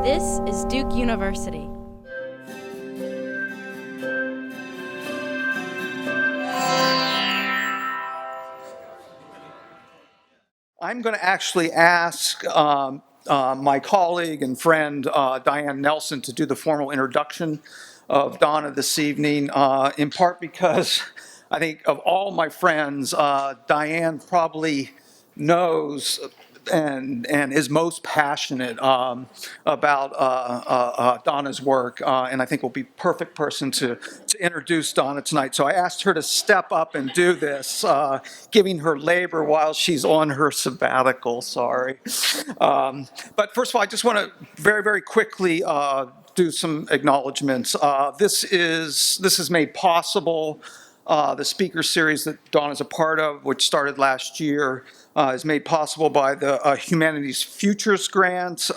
This is Duke University. I'm going to actually ask my colleague and friend Diane Nelson to do the formal introduction of Donna this evening, in part because I think of all my friends, Diane probably knows and is most passionate about Donna's work, and I think will be perfect person to introduce Donna tonight. So I asked her to step up and do this, giving her labor while she's on her sabbatical, sorry. But first of all, I just want to very, very quickly do some acknowledgements. This is made possible. The speaker series that Dawn is a part of, which started last year, is made possible by the Humanities Futures grant,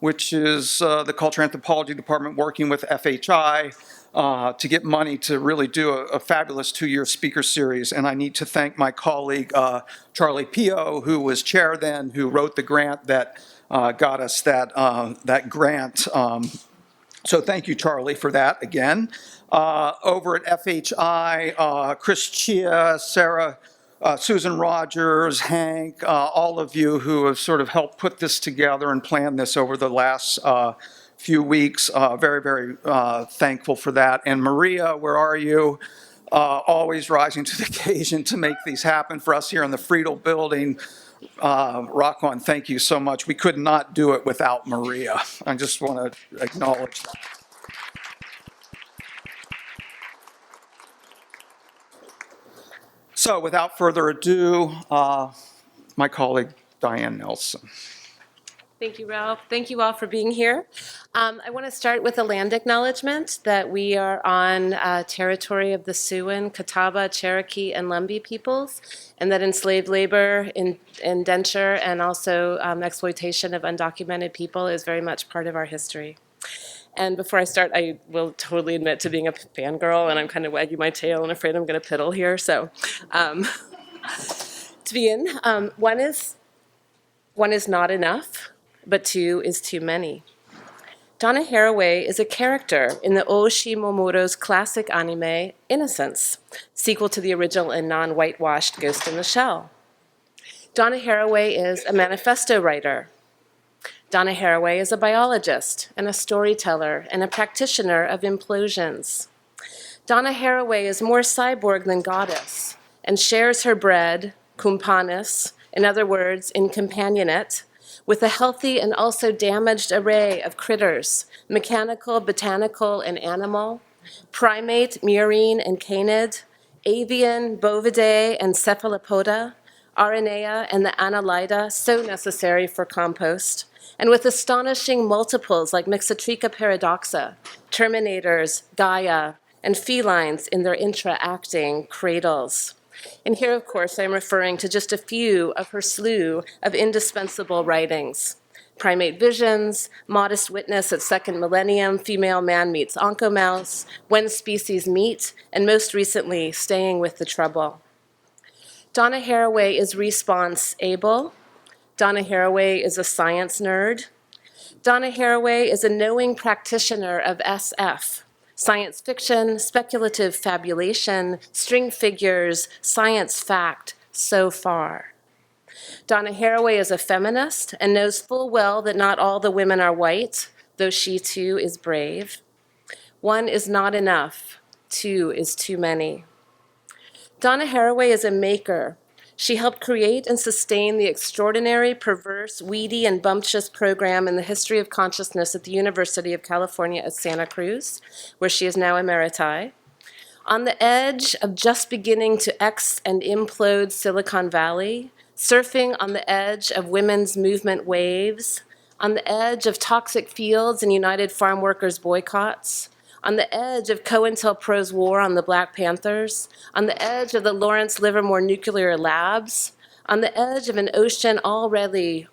which is the Culture Anthropology Department working with FHI to get money to really do a fabulous 2-year speaker series. And I need to thank my colleague, Charlie Pio, who was chair then, who wrote the grant that got us that grant. So thank you, Charlie, for that again. Over at FHI, Chris Chia, Sarah, Susan Rogers, Hank, all of you who have sort of helped put this together and plan this over the last few weeks. Very, very thankful for that. And Maria, where are you? Always rising to the occasion to make these happen for us here in the Friedel building. Rock on, thank you so much. We could not do it without Maria. I just want to acknowledge that. So without further ado, my colleague, Diane Nelson. Thank you, Ralph. Thank you all for being here. I want to start with a land acknowledgement that we are on territory of the Siouan, Catawba, Cherokee, and Lumbee peoples, and that enslaved labor, indenture, and also exploitation of undocumented people is very much part of our history. And before I start, I will totally admit to being a fangirl, and I'm kind of wagging my tail and afraid I'm going to piddle here. So to begin, one is not enough, but 2 is too many. Donna Haraway is a character in the Oshii Momoto's classic anime, Innocence, sequel to the original and non-whitewashed Ghost in the Shell. Donna Haraway is a manifesto writer. Donna Haraway is a biologist and a storyteller and a practitioner of implosions. Donna Haraway is more cyborg than goddess and shares her bread, kumpanis, in other words, in companionate, with a healthy and also damaged array of critters, mechanical, botanical, and animal, primate, murine, and canid, avian, bovidae, and cephalopoda, Aranea, and the Annelida, so necessary for compost, and with astonishing multiples like Mixotricha paradoxa, terminators, Gaia, and felines in their intra-acting cradles. And here, of course, I'm referring to just a few of her slew of indispensable writings. Primate Visions, Modest Witness at Second Millennium, Female Man Meets Oncomouse, When Species Meet, and most recently, Staying with the Trouble. Donna Haraway is response-able. Donna Haraway is a science nerd. Donna Haraway is a knowing practitioner of SF, science fiction, speculative fabulation, string figures, science fact, so far. Donna Haraway is a feminist and knows full well that not all the women are white, though she too is brave. 1 is not enough, 2 is too many. Donna Haraway is a maker. She helped create and sustain the extraordinary, perverse, weedy, and bumptious program in the history of consciousness at the University of California at Santa Cruz, where she is now emeriti. On the edge of just beginning to and implode Silicon Valley, surfing on the edge of women's movement waves, on the edge of toxic fields and United Farm Workers boycotts, on the edge of COINTELPRO's war on the Black Panthers, on the edge of the Lawrence Livermore nuclear labs, on the edge of an ocean already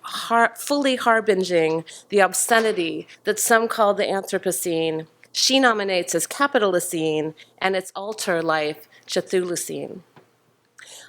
fully harbinging the obscenity that some call the Anthropocene, she nominates as Capitalocene and its alter life, Cthulhu Scene.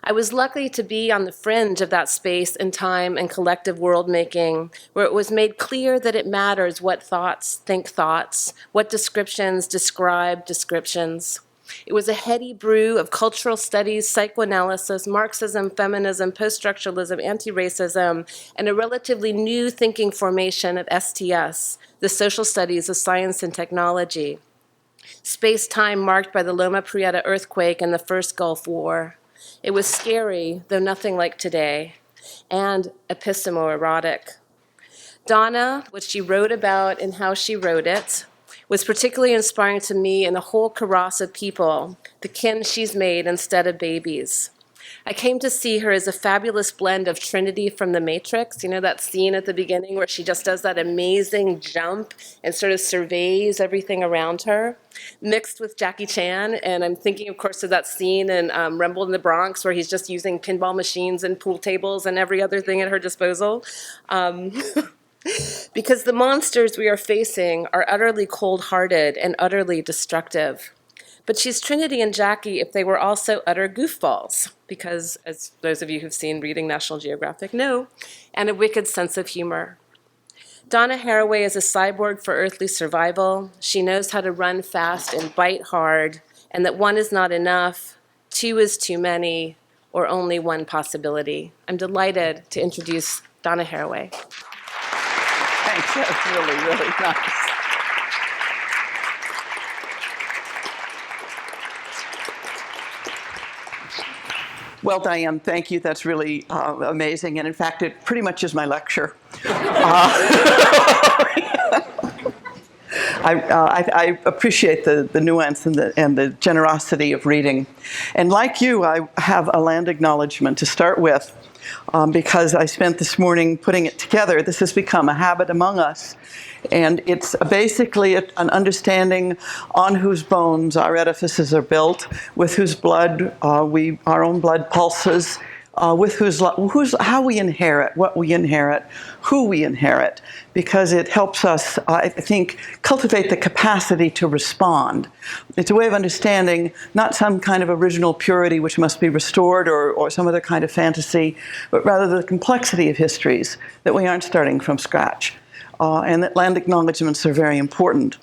I was lucky to be on the fringe of that space and time and collective world-making, where it was made clear that it matters what thoughts think thoughts, what descriptions describe descriptions. It was a heady brew of cultural studies, psychoanalysis, Marxism, feminism, post-structuralism, anti-racism, and a relatively new thinking formation of STS, the social studies of science and technology. Space-time marked by the Loma Prieta earthquake and the First Gulf War. It was scary, though nothing like today, and epistemo-erotic. Donna, what she wrote about and how she wrote it, was particularly inspiring to me and the whole karass of people, the kin she's made instead of babies. I came to see her as a fabulous blend of Trinity from The Matrix, you know, that scene at the beginning where she just does that amazing jump and sort of surveys everything around her, mixed with Jackie Chan. And I'm thinking, of course, of that scene in Rumble in the Bronx where he's just using pinball machines and pool tables and every other thing at her disposal. Because the monsters we are facing are utterly cold-hearted and utterly destructive. But she's Trinity and Jackie if they were also utter goofballs, because, as those of you who've seen Reading National Geographic know, and a wicked sense of humor. Donna Haraway is a cyborg for earthly survival. She knows how to run fast and bite hard, and that one is not enough, two is too many, or only one possibility. I'm delighted to introduce Donna Haraway. Thanks, that's really, really nice. Well, Diane, thank you. That's really amazing. And in fact, it pretty much is my lecture. I appreciate the nuance and the generosity of reading. And like you, I have a land acknowledgement to start with. Because I spent this morning putting it together. This has become a habit among us. And it's basically an understanding on whose bones our edifices are built, with whose blood our own blood pulses, with how we inherit, what we inherit, who we inherit, because it helps us, I think, cultivate the capacity to respond. It's a way of understanding not some kind of original purity which must be restored or some other kind of fantasy, but rather the complexity of histories, that we aren't starting from scratch. And that land acknowledgements are very important.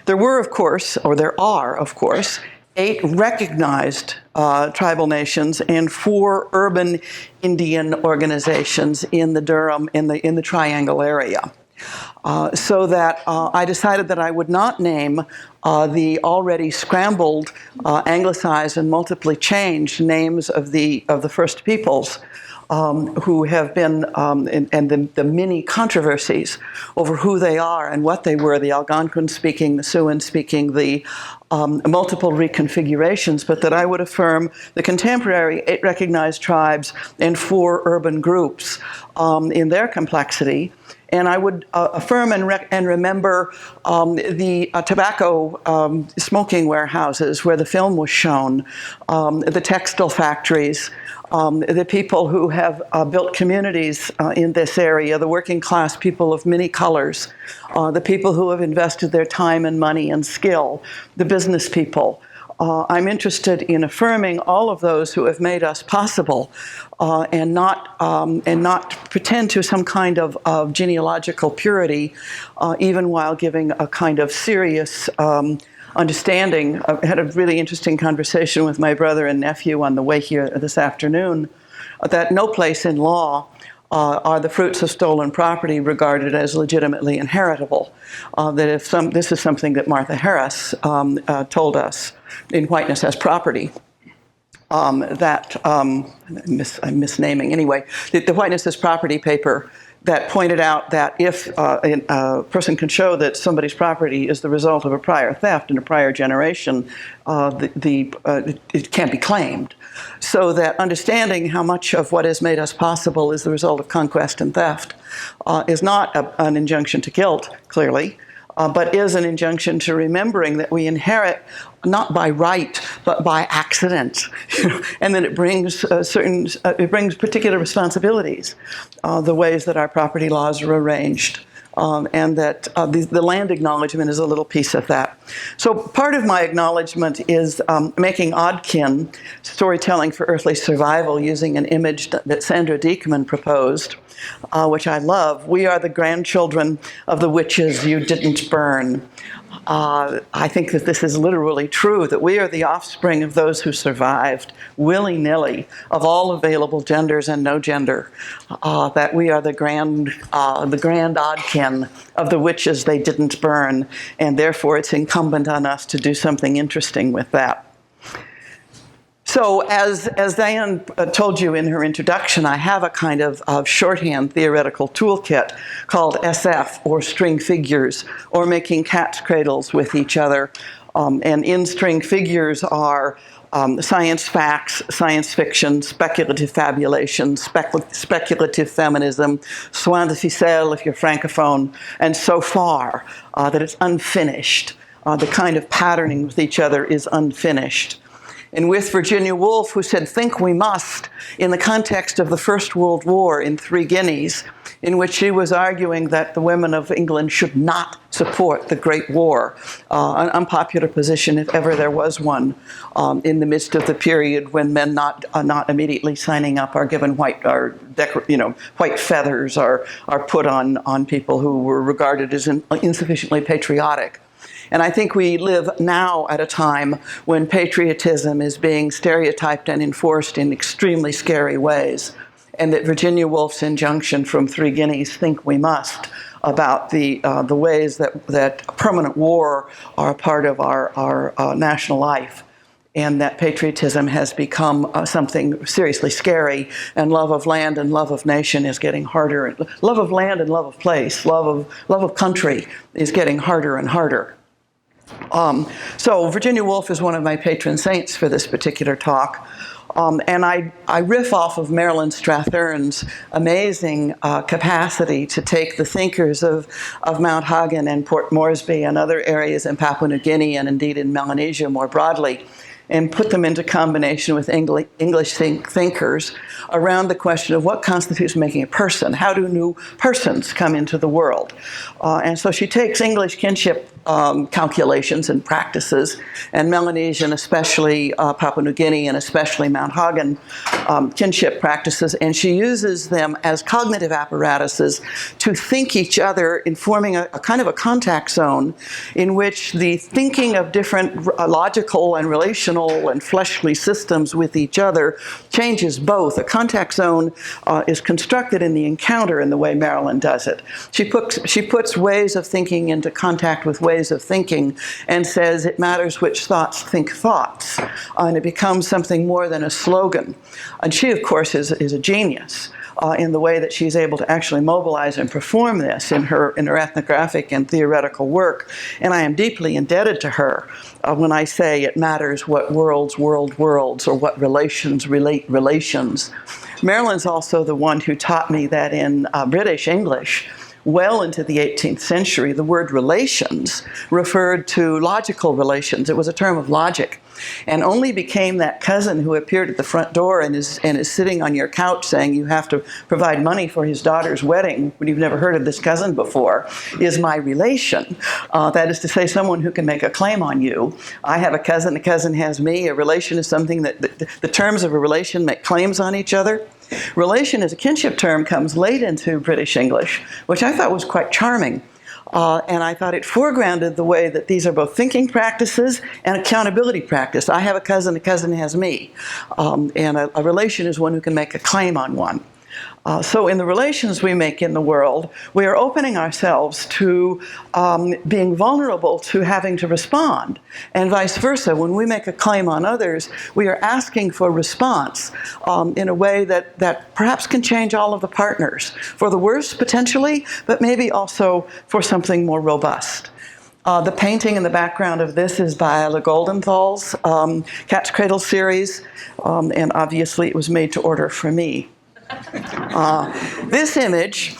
There are, of course, 8 recognized tribal nations and 4 urban Indian organizations in the Durham, in the Triangle area. So that I decided that I would not name the already scrambled, anglicized, and multiply changed names of the First Peoples, who have been, and the many controversies over who they are and what they were, the Algonquin speaking, the Siouan speaking, the multiple reconfigurations, but that I would affirm the contemporary 8 recognized tribes and 4 urban groups in their complexity. And I would affirm and remember the tobacco smoking warehouses where the film was shown, the textile factories, the people who have built communities in this area, the working class people of many colors, the people who have invested their time and money and skill, the business people. I'm interested in affirming all of those who have made us possible, and not pretend to some kind of genealogical purity, even while giving a kind of serious understanding. I had a really interesting conversation with my brother and nephew on the way here this afternoon, that no place in law are the fruits of stolen property regarded as legitimately inheritable. That this is something that Martha Harris told us in Whiteness as Property. I'm misnaming anyway, the Whiteness as Property paper that pointed out that if a person can show that somebody's property is the result of a prior theft in a prior generation, it can't be claimed. So that understanding how much of what has made us possible is the result of conquest and theft is not an injunction to guilt, clearly, but is an injunction to remembering that we inherit not by right, but by accident, and that it brings particular responsibilities, the ways that our property laws are arranged, and that the land acknowledgement is a little piece of that. So part of my acknowledgement is making OddKin, storytelling for earthly survival, using an image that Sandra Diekman proposed, which I love. We are the grandchildren of the witches you didn't burn. I think that this is literally true, that we are the offspring of those who survived, willy-nilly, of all available genders and no gender, that we are the grand OddKin of the witches they didn't burn, and therefore it's incumbent on us to do something interesting with that. So as Diane told you in her introduction, I have a kind of shorthand theoretical toolkit called SF, or string figures, or making cat's cradles with each other. And in string figures are science facts, science fiction, speculative fabulation, speculative feminism, soin de ficelle if you're francophone, and so far that it's unfinished. The kind of patterning with each other is unfinished. And with Virginia Woolf, who said, "Think we must," in the context of the First World War in Three Guineas, in which she was arguing that the women of England should not support the Great War, an unpopular position if ever there was one, in the midst of the period when men not immediately signing up are given white feathers are put on people who were regarded as insufficiently patriotic. And I think we live now at a time when patriotism is being stereotyped and enforced in extremely scary ways, and that Virginia Woolf's injunction from Three Guineas, "Think we must," about the ways that permanent war are a part of our national life, and that patriotism has become something seriously scary, and love of land and love of nation is getting harder. Love of land and love of place, love of country is getting harder and harder. So Virginia Woolf is one of my patron saints for this particular talk. And I riff off of Marilyn Strathern's amazing capacity to take the thinkers of Mount Hagen and Port Moresby and other areas in Papua New Guinea and indeed in Melanesia more broadly, and put them into combination with English thinkers around the question of what constitutes making a person. How do new persons come into the world? And so she takes English kinship calculations and practices, and Melanesian, especially Papua New Guinea and especially Mount Hagen kinship practices, and she uses them as cognitive apparatuses to think each other in forming a kind of a contact zone in which the thinking of different logical and relational and fleshly systems with each other changes both. A contact zone is constructed in the encounter in the way Marilyn does it. She puts ways of thinking into contact with ways of thinking and says it matters which thoughts think thoughts, and it becomes something more than a slogan. And she, of course, is a genius in the way that she's able to actually mobilize and perform this in her ethnographic and theoretical work. And I am deeply indebted to her when I say it matters what worlds world worlds, or what relations relate relations. Marilyn's also the one who taught me that in British English, well into the 18th century, the word relations referred to logical relations. It was a term of logic, and only became that cousin who appeared at the front door and is sitting on your couch saying you have to provide money for his daughter's wedding when you've never heard of this cousin before, is my relation. That is to say, someone who can make a claim on you. I have a cousin has me. A relation is something that the terms of a relation make claims on each other. Relation as a kinship term comes late into British English, which I thought was quite charming. And I thought it foregrounded the way that these are both thinking practices and accountability practice. I have a cousin has me. And a relation is one who can make a claim on one. So in the relations we make in the world, we are opening ourselves to being vulnerable to having to respond. And vice versa, when we make a claim on others, we are asking for response in a way that perhaps can change all of the partners, for the worse potentially, but maybe also for something more robust. The painting in the background of this is by Ella Goldenthal's Cat's Cradle series, and obviously it was made to order for me. This image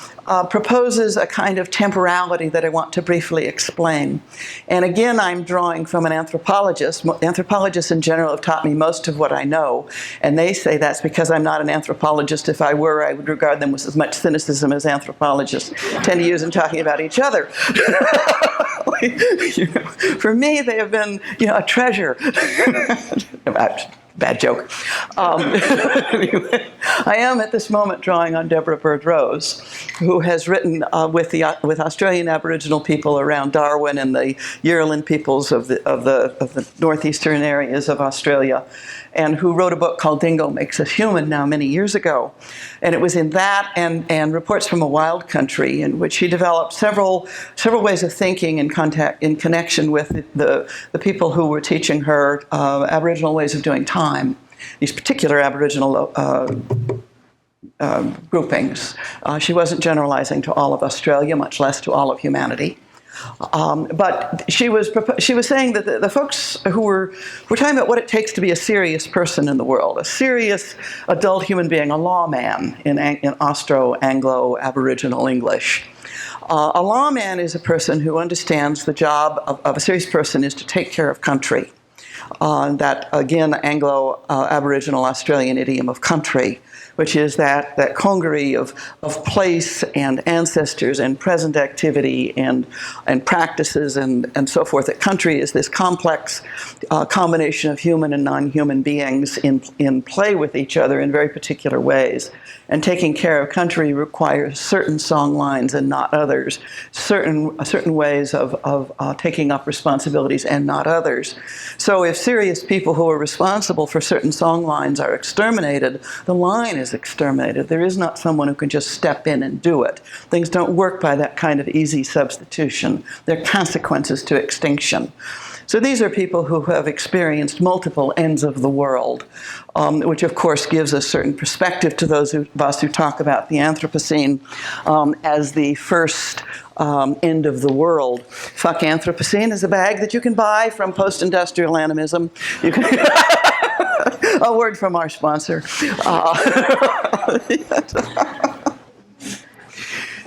proposes a kind of temporality that I want to briefly explain. And again, I'm drawing from an anthropologist. Anthropologists in general have taught me most of what I know, and they say that's because I'm not an anthropologist. If I were, I would regard them with as much cynicism as anthropologists tend to use in talking about each other. For me, they have been, a treasure. Bad joke. Anyway, I am at this moment drawing on Deborah Bird-Rose, who has written with Australian Aboriginal people around Darwin and the Yearland peoples of the northeastern areas of Australia, and who wrote a book called Dingo Makes Us Human now many years ago. And it was in that and Reports from a Wild Country, in which he developed several ways of thinking in connection with the people who were teaching her Aboriginal ways of doing time, these particular Aboriginal groupings. She wasn't generalizing to all of Australia, much less to all of humanity. But she was saying that the folks who were talking about what it takes to be a serious person in the world, a serious adult human being, a lawman in Austro-Anglo-Aboriginal English. A lawman is a person who understands the job of a serious person is to take care of country. That, again, Anglo-Aboriginal Australian idiom of country, which is that congery of place and ancestors and present activity and practices and so forth. That country is this complex combination of human and non-human beings in play with each other in very particular ways. And taking care of country requires certain song lines and not others, certain ways of taking up responsibilities and not others. So if serious people who are responsible for certain song lines are exterminated, the line is exterminated. There is not someone who can just step in and do it. Things don't work by that kind of easy substitution. There are consequences to extinction. So these are people who have experienced multiple ends of the world, which of course gives a certain perspective to those of us who talk about the Anthropocene as the first end of the world. Fuck Anthropocene is a bag that you can buy from Post-Industrial Animism. You can a word from our sponsor.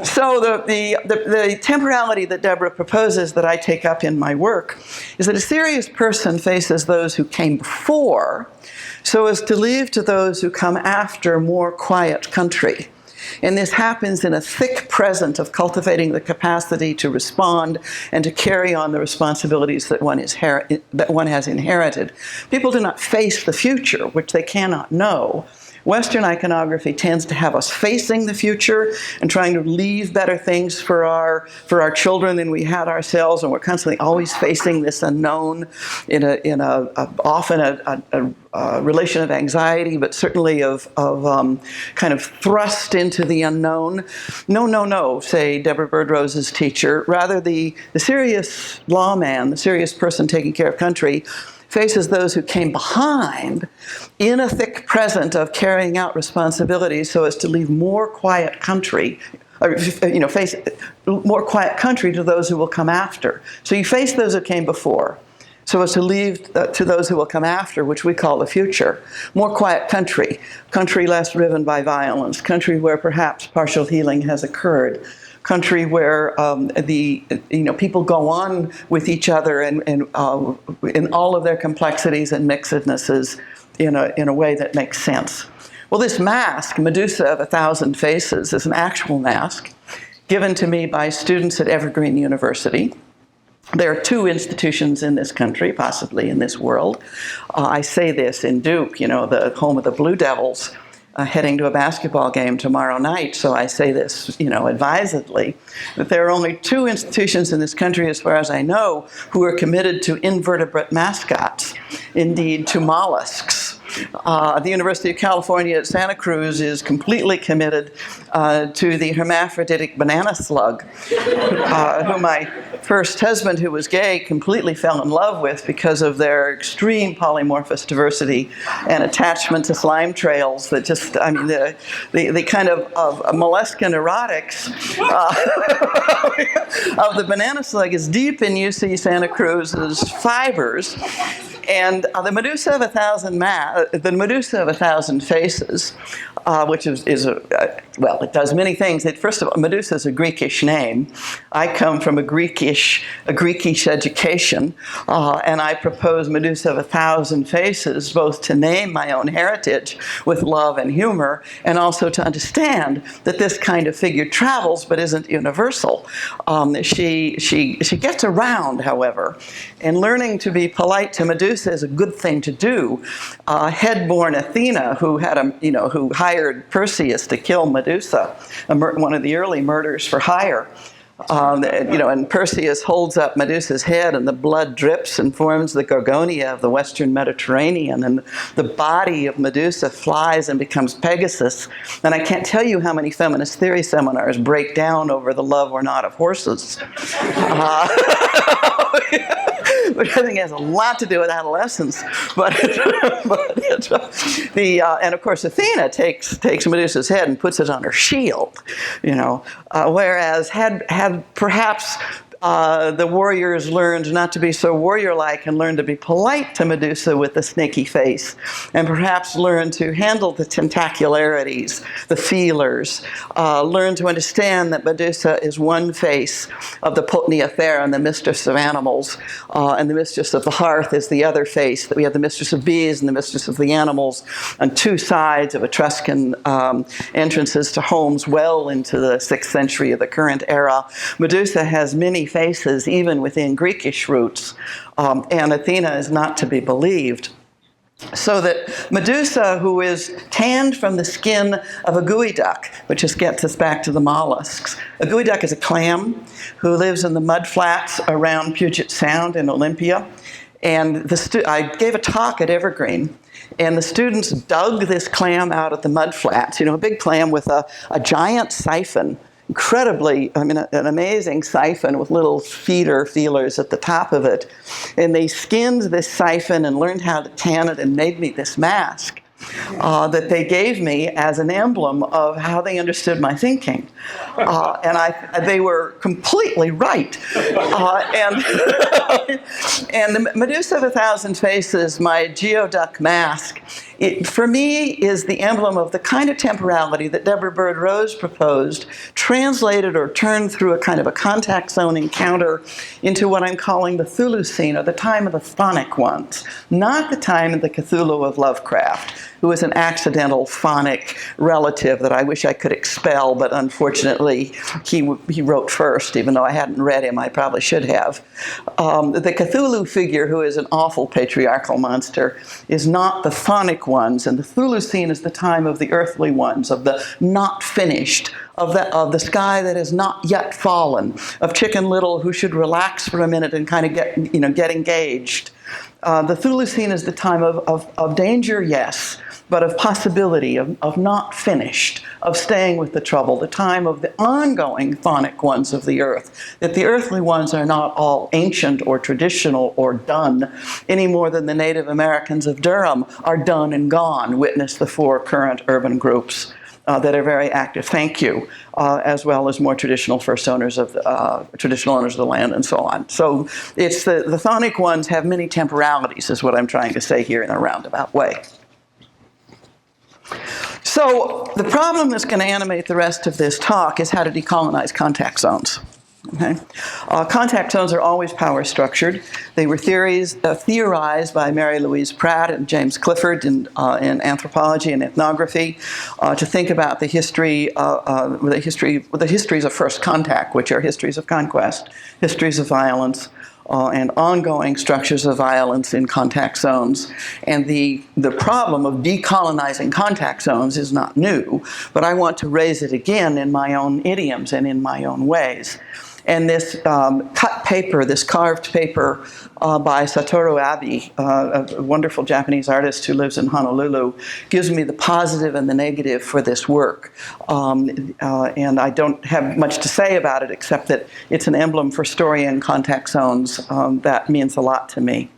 So the temporality that Deborah proposes that I take up in my work is that a serious person faces those who came before so as to leave to those who come after more quiet country. And this happens in a thick present of cultivating the capacity to respond and to carry on the responsibilities that one has inherited. People do not face the future, which they cannot know. Western iconography tends to have us facing the future and trying to leave better things for our children than we had ourselves, and we're constantly always facing this unknown often a relation of anxiety, but certainly of kind of thrust into the unknown. No, say Deborah Bird-Rose's teacher. Rather, the serious lawman, the serious person taking care of country, faces those who came behind in a thick present of carrying out responsibilities so as to leave more quiet country, face more quiet country to those who will come after. So you face those who came before, so as to leave to those who will come after, which we call the future, more quiet country, country less riven by violence, country where perhaps partial healing has occurred, country where people go on with each other and in all of their complexities and mixednesses in a way that makes sense. Well, this mask, Medusa of 1,000 Faces, is an actual mask given to me by students at Evergreen University. There are two institutions in this country, possibly in this world. I say this in Duke, the home of the Blue Devils, heading to a basketball game tomorrow night, so I say this, advisedly, that there are only two institutions in this country, as far as I know, who are committed to invertebrate mascots, indeed to mollusks. The University of California at Santa Cruz is completely committed to the hermaphroditic banana slug, who my first husband, who was gay, completely fell in love with because of their extreme polymorphous diversity and attachment to slime trails that just, the kind of molluscan erotics of the banana slug is deep in UC Santa Cruz's fibers. The Medusa of a Thousand Faces, which well, it does many things. First of all, Medusa is a Greekish name. I come from a Greekish education, and I propose Medusa of a Thousand Faces, both to name my own heritage with love and humor, and also to understand that this kind of figure travels but isn't universal. She gets around, however, and learning to be polite to Medusa is a good thing to do. Head-born Athena, who hired Perseus to kill Medusa, one of the early murders for hire. And Perseus holds up Medusa's head, and the blood drips and forms the Gorgonia of the Western Mediterranean, and the body of Medusa flies and becomes Pegasus. And I can't tell you how many feminist theory seminars break down over the love or not of horses. Which I think has a lot to do with adolescence, and of course Athena takes Medusa's head and puts it on her shield, whereas had perhaps the warriors learned not to be so warrior-like and learned to be polite to Medusa with the snaky face, and perhaps learn to handle the tentacularities, the feelers, learn to understand that Medusa is one face of the Potnia Theron, the mistress of animals, and the mistress of the hearth is the other face, that we have the mistress of bees and the mistress of the animals on two sides of Etruscan entrances to homes well into the 6th century of the current era. Medusa has many faces, even within Greekish roots, and Athena is not to be believed. So that Medusa, who is tanned from the skin of a gooey duck, which just gets us back to the mollusks. A gooey duck is a clam who lives in the mud flats around Puget Sound in Olympia. And I gave a talk at Evergreen, and the students dug this clam out of the mud flats, a big clam with a giant siphon, an amazing siphon with little feelers at the top of it. And they skinned this siphon and learned how to tan it and made me this mask that they gave me as an emblem of how they understood my thinking. They were completely right. And the Medusa of a Thousand Faces, my geoduck mask, for me is the emblem of the kind of temporality that Deborah Bird Rose proposed, translated or turned through a kind of a contact zone encounter into what I'm calling the Cthulhu Scene, or the time of the phonic ones, not the time of the Cthulhu of Lovecraft, who is an accidental phonic relative that I wish I could expel, but unfortunately he wrote first, even though I hadn't read him, I probably should have. The Cthulhu figure, who is an awful patriarchal monster, is not the phonic ones, and the Cthulhu Scene is the time of the earthly ones, of the not finished, of the sky that has not yet fallen, of Chicken Little who should relax for a minute and kind of get engaged. The Cthulhu Scene is the time of danger, yes, but of possibility, of not finished, of staying with the trouble, the time of the ongoing phonic ones of the earth, that the earthly ones are not all ancient or traditional or done, any more than the Native Americans of Durham are done and gone. Witness the 4 current urban groups that are very active, thank you, as well as more traditional owners of the land and so on. So it's the chthonic ones have many temporalities, is what I'm trying to say here in a roundabout way. So the problem that's going to animate the rest of this talk is how to decolonize contact zones. Okay? Contact zones are always power structured. They were theorized by Mary Louise Pratt and James Clifford in anthropology and ethnography to think about the histories of first contact, which are histories of conquest, histories of violence, and ongoing structures of violence in contact zones. And the problem of decolonizing contact zones is not new, but I want to raise it again in my own idioms and in my own ways. And this cut paper, this carved paper by Satoru Abe, a wonderful Japanese artist who lives in Honolulu, gives me the positive and the negative for this work. And I don't have much to say about it except that it's an emblem for story and contact zones that means a lot to me.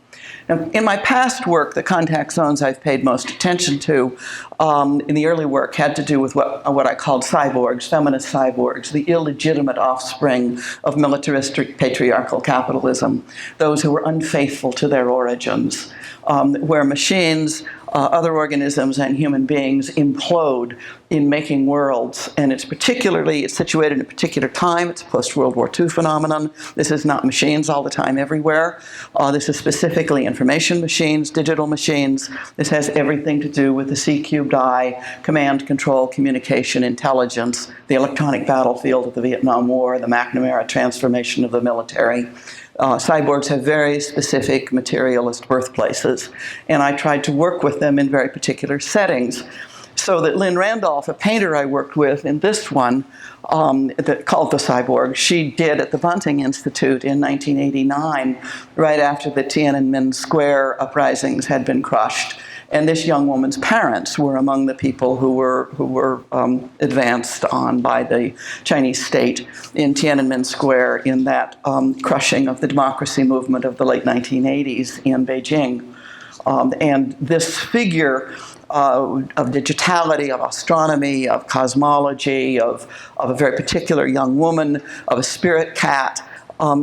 Now, in my past work, the contact zones I've paid most attention to in the early work had to do with what I called cyborgs, feminist cyborgs, the illegitimate offspring of militaristic patriarchal capitalism, those who were unfaithful to their origins, where machines, other organisms, and human beings implode in making worlds. And it's situated in a particular time. It's a post-World War II phenomenon. This is not machines all the time everywhere. This is specifically information machines, digital machines. This has everything to do with the C-cubed I, command, control, communication, intelligence, the electronic battlefield of the Vietnam War, the McNamara transformation of the military. Cyborgs have very specific materialist birthplaces, and I tried to work with them in very particular settings. So that Lynn Randolph, a painter I worked with in this one, that called The Cyborg, she did at the Bunting Institute in 1989, right after the Tiananmen Square uprisings had been crushed. And this young woman's parents were among the people who were advanced on by the Chinese state in Tiananmen Square in that crushing of the democracy movement of the late 1980s in Beijing. And this figure of digitality, of astronomy, of cosmology, of a very particular young woman, of a spirit cat,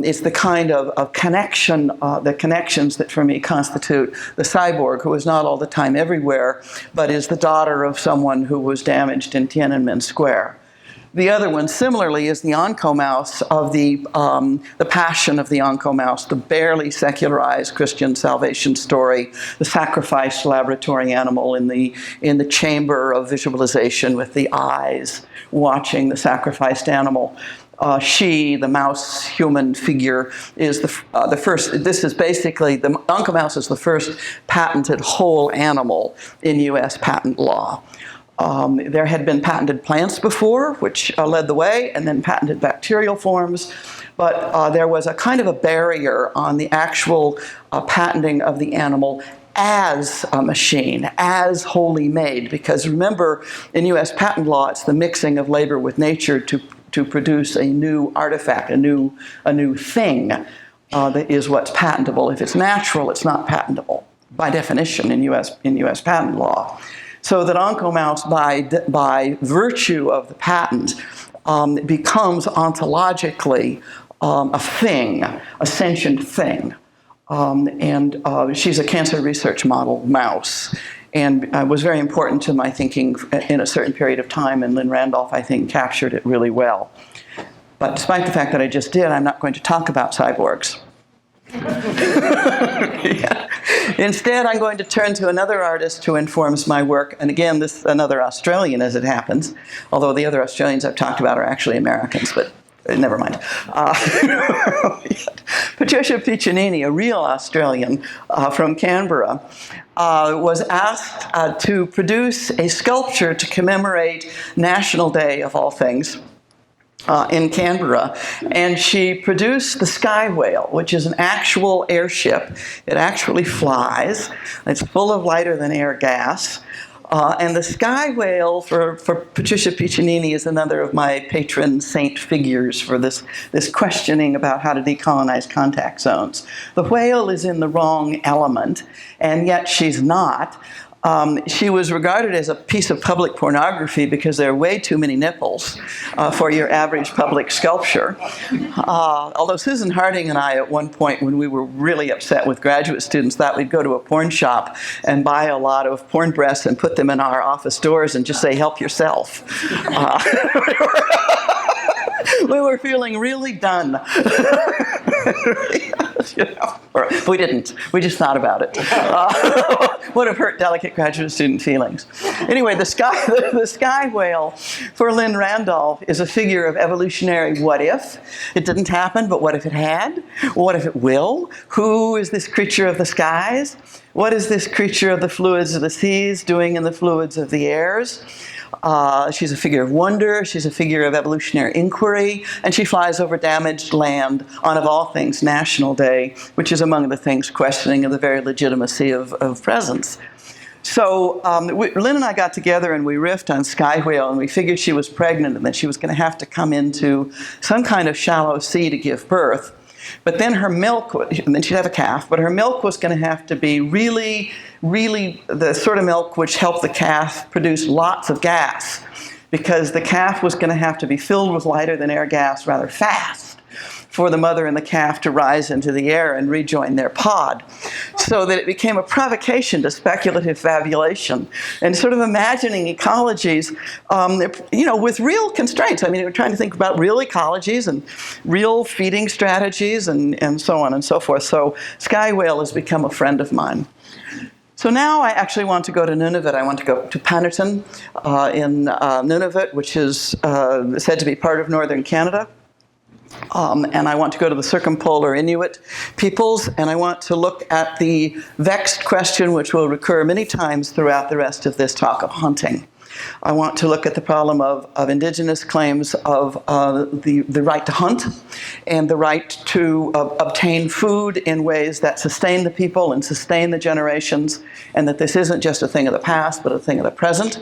is the kind of connection, the connections that for me constitute the cyborg, who is not all the time everywhere, but is the daughter of someone who was damaged in Tiananmen Square. The other one, similarly, is the Onco-mouse of the passion of the Onco-mouse, the barely secularized Christian salvation story, the sacrificed laboratory animal in the chamber of visualization with the eyes watching the sacrificed animal. She, the mouse human figure, is the first. This is basically, the Onco-mouse is the first patented whole animal in US patent law. There had been patented plants before, which led the way, and then patented bacterial forms. But there was a kind of a barrier on the actual patenting of the animal as a machine, as wholly made. Because remember, in US patent law, it's the mixing of labor with nature to produce a new artifact, a new thing that is what's patentable. If it's natural, it's not patentable, by definition in US patent law. So that Onco-mouse, by virtue of the patent, becomes ontologically a thing, a sentient thing. And she's a cancer research model mouse. And was very important to my thinking in a certain period of time, and Lynn Randolph, I think, captured it really well. But despite the fact that I just did, I'm not going to talk about cyborgs. Yeah. Instead, I'm going to turn to another artist who informs my work, and again, this another Australian as it happens, although the other Australians I've talked about are actually Americans, but never mind. Patricia Piccinini, a real Australian from Canberra, was asked to produce a sculpture to commemorate National Day, of all things, in Canberra, and she produced the sky whale, which is an actual airship. It actually flies. It's full of lighter than air gas. And the sky whale for Patricia Piccinini is another of my patron saint figures for this questioning about how to decolonize contact zones. The whale is in the wrong element, and yet she's not. She was regarded as a piece of public pornography because there are way too many nipples for your average public sculpture. Although Susan Harding and I, at one point when we were really upset with graduate students, thought we'd go to a porn shop and buy a lot of porn breasts and put them in our office doors and just say, help yourself. We were feeling really done. You know, we didn't. We just thought about it. Would have hurt delicate graduate student feelings. Anyway, the sky whale for Lynn Randolph is a figure of evolutionary what if. It didn't happen, but what if it had? What if it will? Who is this creature of the skies? What is this creature of the fluids of the seas doing in the fluids of the airs? She's a figure of wonder, she's a figure of evolutionary inquiry, and she flies over damaged land on, of all things, National Day, which is among the things questioning of the very legitimacy of presence. So Lynn and I got together and we riffed on Sky Whale, and we figured she was pregnant and that she was going to have to come into some kind of shallow sea to give birth. But then her milk, and then she'd have a calf, but her milk was going to have to be really, really the sort of milk which helped the calf produce lots of gas, because the calf was going to have to be filled with lighter than air gas rather fast for the mother and the calf to rise into the air and rejoin their pod, so that it became a provocation to speculative fabulation and sort of imagining ecologies, with real constraints. I mean, we're trying to think about real ecologies and real feeding strategies and so on and so forth. So sky whale has become a friend of mine. So now I actually want to go to Nunavut. I want to go to Pannerton in Nunavut, which is said to be part of northern Canada. And I want to go to the circumpolar Inuit peoples, and I want to look at the vexed question, which will recur many times throughout the rest of this talk, of hunting. I want to look at the problem of indigenous claims of the right to hunt and the right to obtain food in ways that sustain the people and sustain the generations, and that this isn't just a thing of the past, but a thing of the present.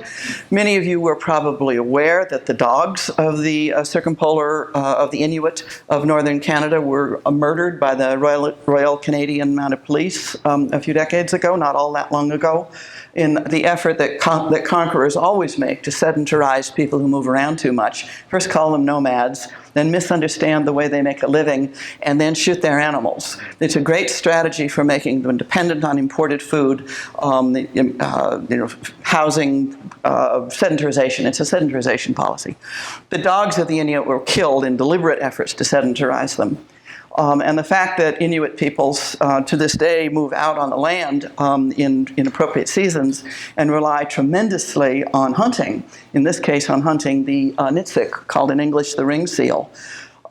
Many of you were probably aware that the dogs of the circumpolar, of the Inuit of northern Canada were murdered by the Royal Canadian Mounted Police a few decades ago, not all that long ago, in the effort that conquerors always make to sedentarize people who move around too much. First call them nomads, then misunderstand the way they make a living, and then shoot their animals. It's a great strategy for making them dependent on imported food, housing, sedentarization. It's a sedentarization policy. The dogs of the Inuit were killed in deliberate efforts to sedentarize them. And the fact that Inuit peoples to this day move out on the land in appropriate seasons and rely tremendously on hunting, in this case on hunting the nitsik, called in English the ring seal.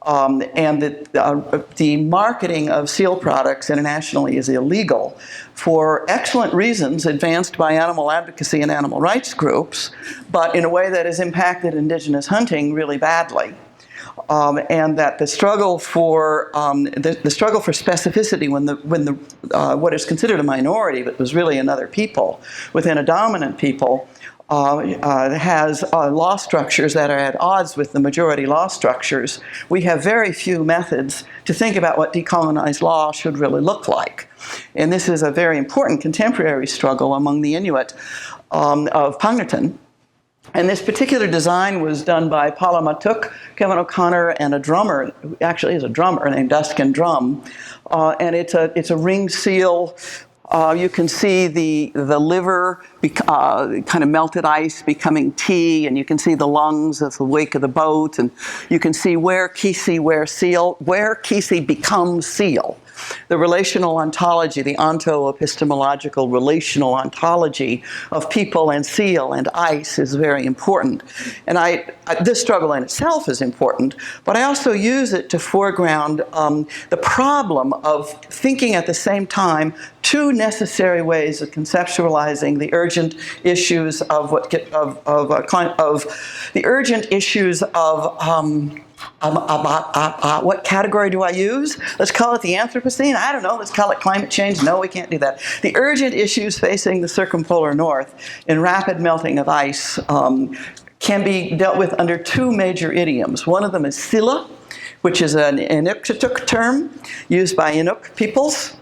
And the marketing of seal products internationally is illegal for excellent reasons advanced by animal advocacy and animal rights groups, but in a way that has impacted indigenous hunting really badly. And that the struggle for the struggle for specificity when the what is considered a minority, but was really another people within a dominant people, has law structures that are at odds with the majority law structures. We have very few methods to think about what decolonized law should really look like, and this is a very important contemporary struggle among the Inuit of Pannerton. And this particular design was done by Paula Matuk, Kevin O'Connor, and a drummer, who actually is a drummer named OddKin Drum. And it's a ring seal. You can see the liver, kind of melted ice becoming tea, and you can see the lungs of the wake of the boat, and you can see Wear Qisi, Wear Qisi becomes seal. The relational ontology, the onto-epistemological relational ontology of people and seal and ice is very important. And this struggle in itself is important, but I also use it to foreground the problem of thinking at the same time two necessary ways of conceptualizing the urgent issues of what category do I use? Let's call it the Anthropocene? I don't know. Let's call it climate change. No, we can't do that. The urgent issues facing the circumpolar north in rapid melting of ice can be dealt with under two major idioms. One of them is Sila, which is an Inuktitut term used by Inuk peoples.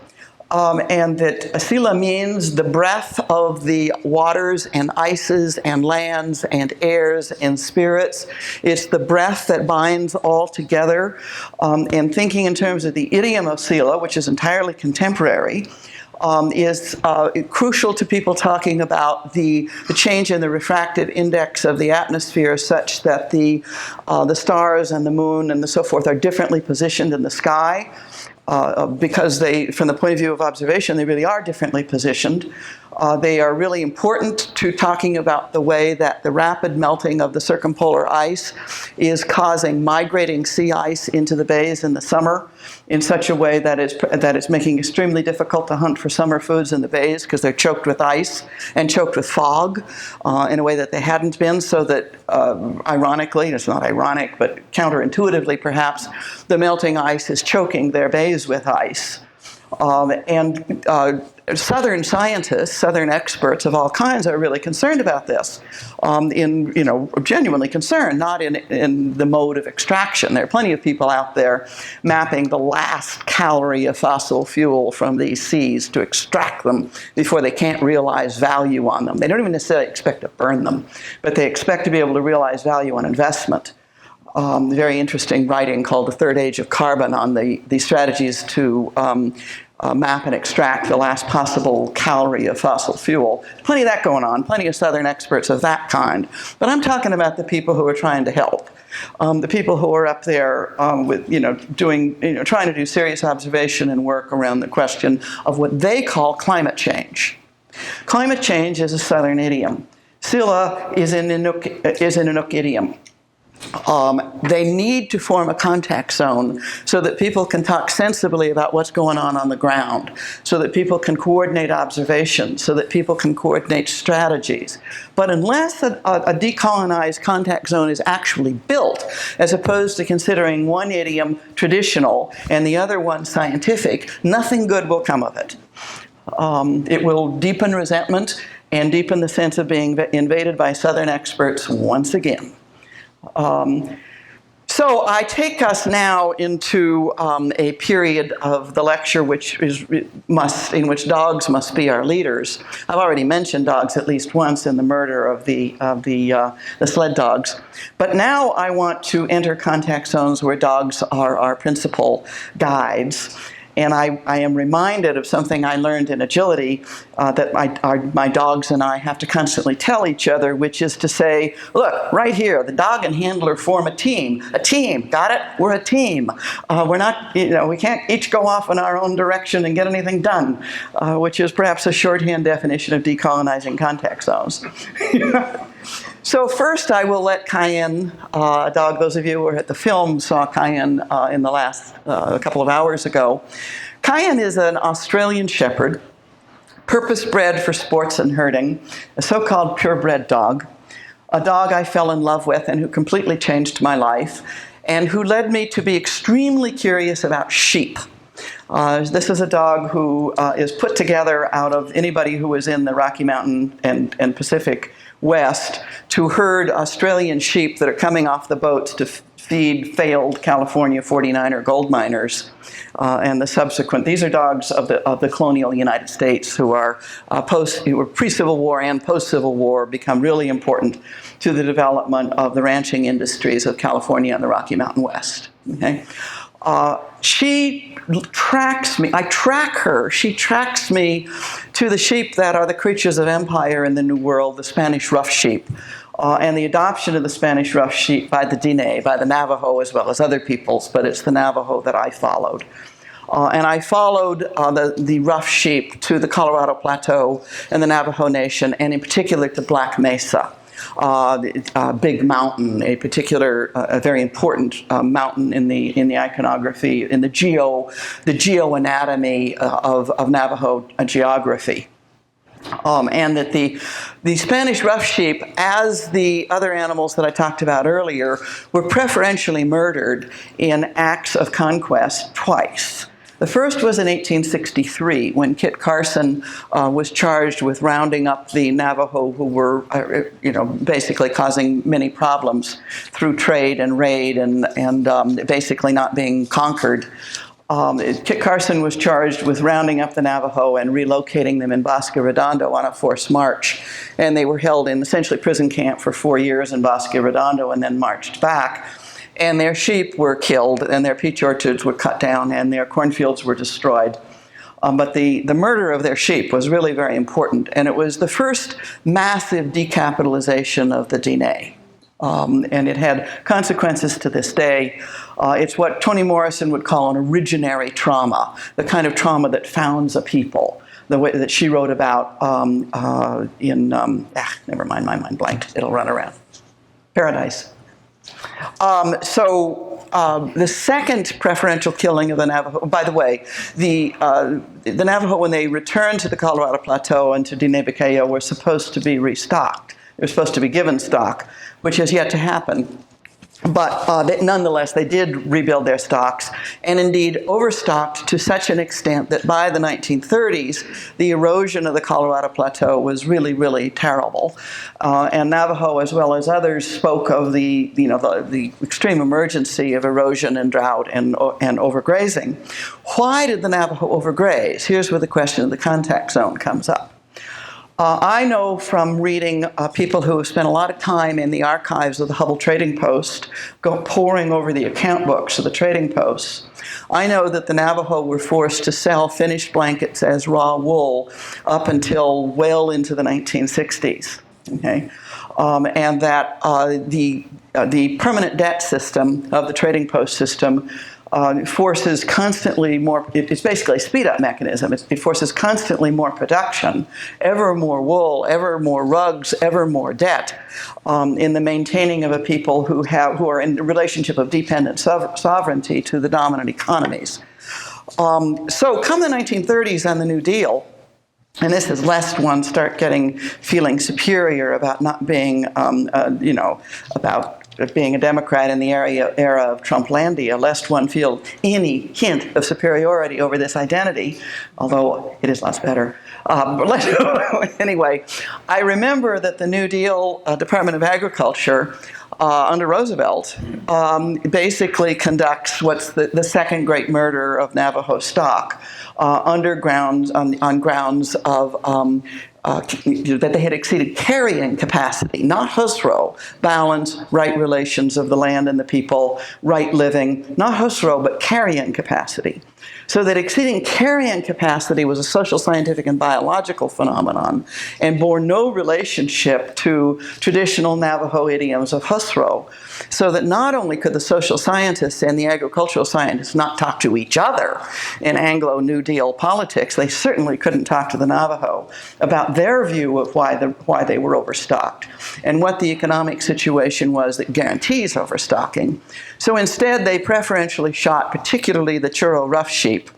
And that Sila means the breath of the waters and ices and lands and airs and spirits. It's the breath that binds all together. And thinking in terms of the idiom of Sila, which is entirely contemporary, is crucial to people talking about the change in the refractive index of the atmosphere, such that the stars and the moon and so forth are differently positioned in the sky. Because they, from the point of view of observation, they really are differently positioned. They are really important to talking about the way that the rapid melting of the circumpolar ice is causing migrating sea ice into the bays in the summer in such a way that it's making it extremely difficult to hunt for summer foods in the bays because they're choked with ice and choked with fog in a way that they hadn't been, so that ironically, it's not ironic, but counterintuitively perhaps, the melting ice is choking their bays with ice. Southern scientists, Southern experts of all kinds are really concerned about this, genuinely concerned, not in the mode of extraction. There are plenty of people out there mapping the last calorie of fossil fuel from these seas to extract them before they can't realize value on them. They don't even necessarily expect to burn them, but they expect to be able to realize value on investment. Very interesting writing called The Third Age of Carbon on the strategies to map and extract the last possible calorie of fossil fuel. Plenty of that going on, plenty of Southern experts of that kind. But I'm talking about the people who are trying to help. The people who are up there trying to do serious observation and work around the question of what they call climate change. Climate change is a Southern idiom. Sila is an Inuk idiom. They need to form a contact zone so that people can talk sensibly about what's going on the ground, so that people can coordinate observations, so that people can coordinate strategies. But unless a decolonized contact zone is actually built, as opposed to considering one idiom traditional and the other one scientific, nothing good will come of it. It will deepen resentment and deepen the sense of being invaded by Southern experts once again. So I take us now into a period of the lecture in which dogs must be our leaders. I've already mentioned dogs at least once in the murder of the sled dogs. But now I want to enter contact zones where dogs are our principal guides. And I am reminded of something I learned in agility that my dogs and I have to constantly tell each other, which is to say, look, right here, the dog and handler form a team. A team, got it? We're a team. We're not, we can't each go off in our own direction and get anything done, which is perhaps a shorthand definition of decolonizing contact zones. So first I will let Cayenne, a dog, those of you who were at the film saw Cayenne in the last couple of hours ago. Cayenne is an Australian shepherd, purpose-bred for sports and herding, a so-called purebred dog, a dog I fell in love with and who completely changed my life, and who led me to be extremely curious about sheep. This is a dog who is put together out of anybody who was in the Rocky Mountain and Pacific West to herd Australian sheep that are coming off the boats to feed failed California 49er gold miners and the subsequent. These are dogs of the colonial United States who are who were pre-Civil War and post-Civil War, become really important to the development of the ranching industries of California and the Rocky Mountain West. Okay? She tracks me, I track her, she tracks me to the sheep that are the creatures of empire in the New World, the Spanish rough sheep, and the adoption of the Spanish rough sheep by the Diné, by the Navajo as well as other peoples, but it's the Navajo that I followed. And I followed the rough sheep to the Colorado Plateau and the Navajo Nation, and in particular to Black Mesa. Big mountain, a particular, a very important mountain in the iconography, in the geoanatomy of Navajo geography. And that the Spanish rough sheep, as the other animals that I talked about earlier, were preferentially murdered in acts of conquest twice. The first was in 1863, when Kit Carson was charged with rounding up the Navajo who were, basically causing many problems through trade and raid and basically not being conquered. Kit Carson was charged with rounding up the Navajo and relocating them in Bosque Redondo on a forced march. And they were held in essentially prison camp for 4 years in Bosque Redondo and then marched back. And their sheep were killed, and their peach orchards were cut down, and their cornfields were destroyed. But the murder of their sheep was really very important, and it was the first massive decapitalization of the Diné. And it had consequences to this day. It's what Toni Morrison would call an originary trauma, the kind of trauma that founds a people, the way that she wrote about never mind, my mind blanked, it'll run around. Paradise. The second preferential killing of the Navajo, by the way, the Navajo, when they returned to the Colorado Plateau and to Diné-Bikéyah, were supposed to be restocked. They were supposed to be given stock, which has yet to happen. But nonetheless, they did rebuild their stocks, and indeed overstocked to such an extent that by the 1930s, the erosion of the Colorado Plateau was really, really terrible. And Navajo, as well as others, spoke of the extreme emergency of erosion and drought and overgrazing. Why did the Navajo overgraze? Here's where the question of the contact zone comes up. I know from reading people who have spent a lot of time in the archives of the Hubble Trading Post, poring over the account books of the trading posts. I know that the Navajo were forced to sell finished blankets as raw wool up until well into the 1960s. Okay? And that the permanent debt system of the trading post system forces constantly more, it's basically a speed-up mechanism. It forces constantly more production, ever more wool, ever more rugs, ever more debt in the maintaining of a people who are in a relationship of dependent sovereignty to the dominant economies. So come the 1930s and the New Deal, and this has lest one start feeling superior about not being, about being a Democrat in the era of Trumplandia, lest one feel any hint of superiority over this identity, although it is lots better. Anyway, I remember that the New Deal Department of Agriculture under Roosevelt basically conducts what's the second great murder of Navajo stock on grounds of that they had exceeded carrying capacity, not husro, balance, right relations of the land and the people, right living, not husro, but carrying capacity. So that exceeding carrying capacity was a social, scientific, and biological phenomenon and bore no relationship to traditional Navajo idioms of husro. So that not only could the social scientists and the agricultural scientists not talk to each other in Anglo-New Deal politics, they certainly couldn't talk to the Navajo about their view of why they were overstocked and what the economic situation was that guarantees overstocking. So instead, they preferentially shot particularly the Churro rough sheep,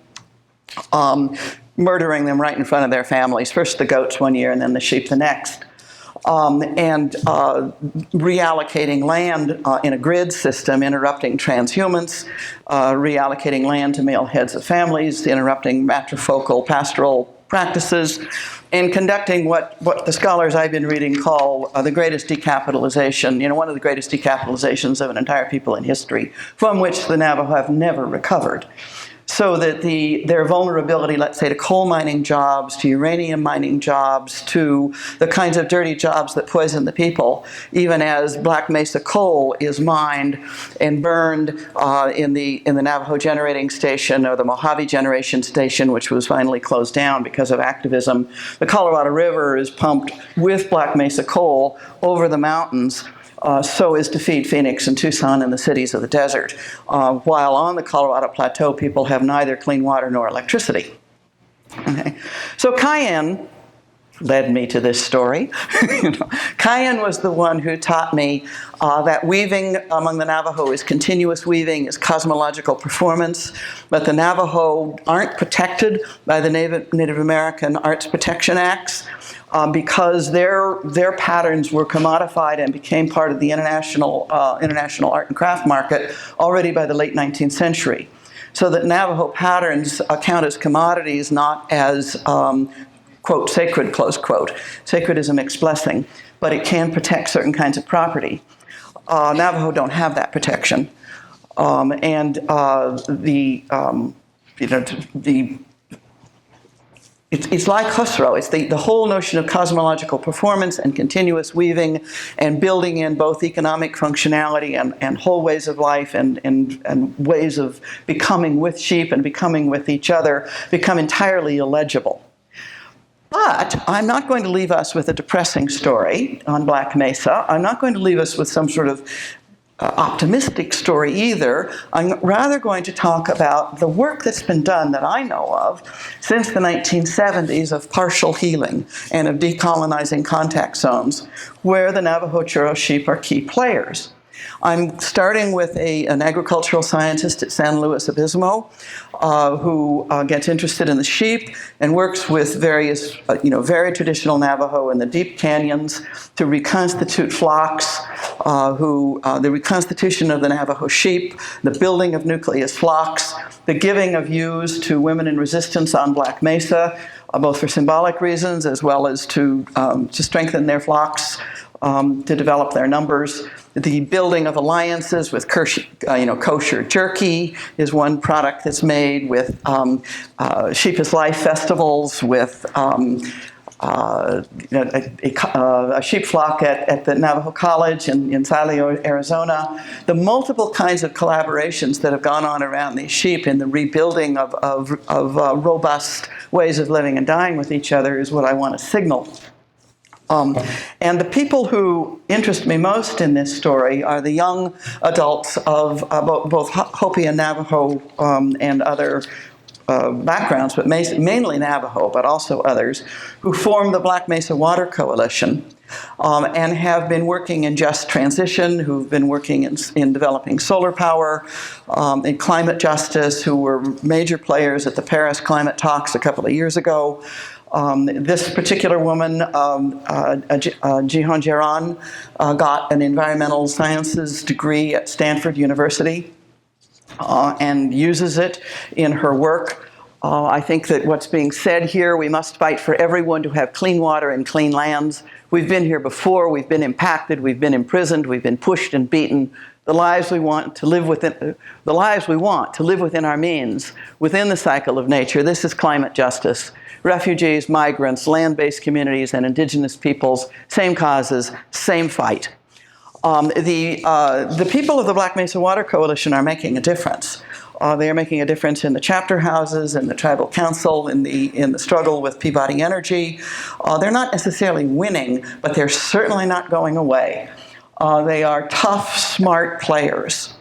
murdering them right in front of their families, first the goats one year and then the sheep the next. And reallocating land in a grid system, interrupting transhumance, reallocating land to male heads of families, interrupting matrifocal pastoral practices, and conducting what the scholars I've been reading call the greatest decapitalization, one of the greatest decapitalizations of an entire people in history, from which the Navajo have never recovered. So that their vulnerability, let's say, to coal mining jobs, to uranium mining jobs, to the kinds of dirty jobs that poison the people, even as Black Mesa coal is mined and burned in the Navajo generating station or the Mojave generation station, which was finally closed down because of activism. The Colorado River is pumped with Black Mesa coal over the mountains. So as to feed Phoenix and Tucson and the cities of the desert, while on the Colorado Plateau, people have neither clean water nor electricity. Okay. So Cayenne led me to this story. Cayenne was the one who taught me that weaving among the Navajo is continuous weaving, is cosmological performance, but the Navajo aren't protected by the Native American Arts Protection Acts. Because their patterns were commodified and became part of the international art and craft market already by the late 19th century. So that Navajo patterns count as commodities, not as, quote, sacred, close quote. Sacred is a mixed blessing, but it can protect certain kinds of property. Navajo don't have that protection. It's like husro. It's the whole notion of cosmological performance and continuous weaving and building in both economic functionality and whole ways of life and ways of becoming with sheep and becoming with each other become entirely illegible. But I'm not going to leave us with a depressing story on Black Mesa. I'm not going to leave us with some sort of optimistic story either. I'm rather going to talk about the work that's been done that I know of since the 1970s of partial healing and of decolonizing contact zones, where the Navajo Churro sheep are key players. I'm starting with an agricultural scientist at San Luis Obispo who gets interested in the sheep and works with various, very traditional Navajo in the deep canyons to reconstitute flocks, the reconstitution of the Navajo sheep, the building of nucleus flocks, the giving of ewes to women in resistance on Black Mesa, both for symbolic reasons as well as to strengthen their flocks, to develop their numbers. The building of alliances with kosher jerky is one product that's made, with Sheep is Life festivals, with a sheep flock at the Navajo College in Sila, Arizona. The multiple kinds of collaborations that have gone on around these sheep in the rebuilding of robust ways of living and dying with each other is what I want to signal. And the people who interest me most in this story are the young adults of both Hopi and Navajo and other backgrounds, but mainly Navajo, but also others, who form the Black Mesa Water Coalition and have been working in just transition, who've been working in developing solar power, in climate justice, who were major players at the Paris climate talks a couple of years ago. This particular woman, Jihan Jaron, got an environmental sciences degree at Stanford University and uses it in her work. I think that what's being said here, we must fight for everyone to have clean water and clean lands. We've been here before, we've been impacted, we've been imprisoned, we've been pushed and beaten. The lives we want to live within our means, within the cycle of nature. This is climate justice. Refugees, migrants, land-based communities, and indigenous peoples, same causes, same fight. The people of the Black Mesa Water Coalition are making a difference. They are making a difference in the chapter houses, in the tribal council, in the struggle with Peabody Energy. They're not necessarily winning, but they're certainly not going away. They are tough, smart players.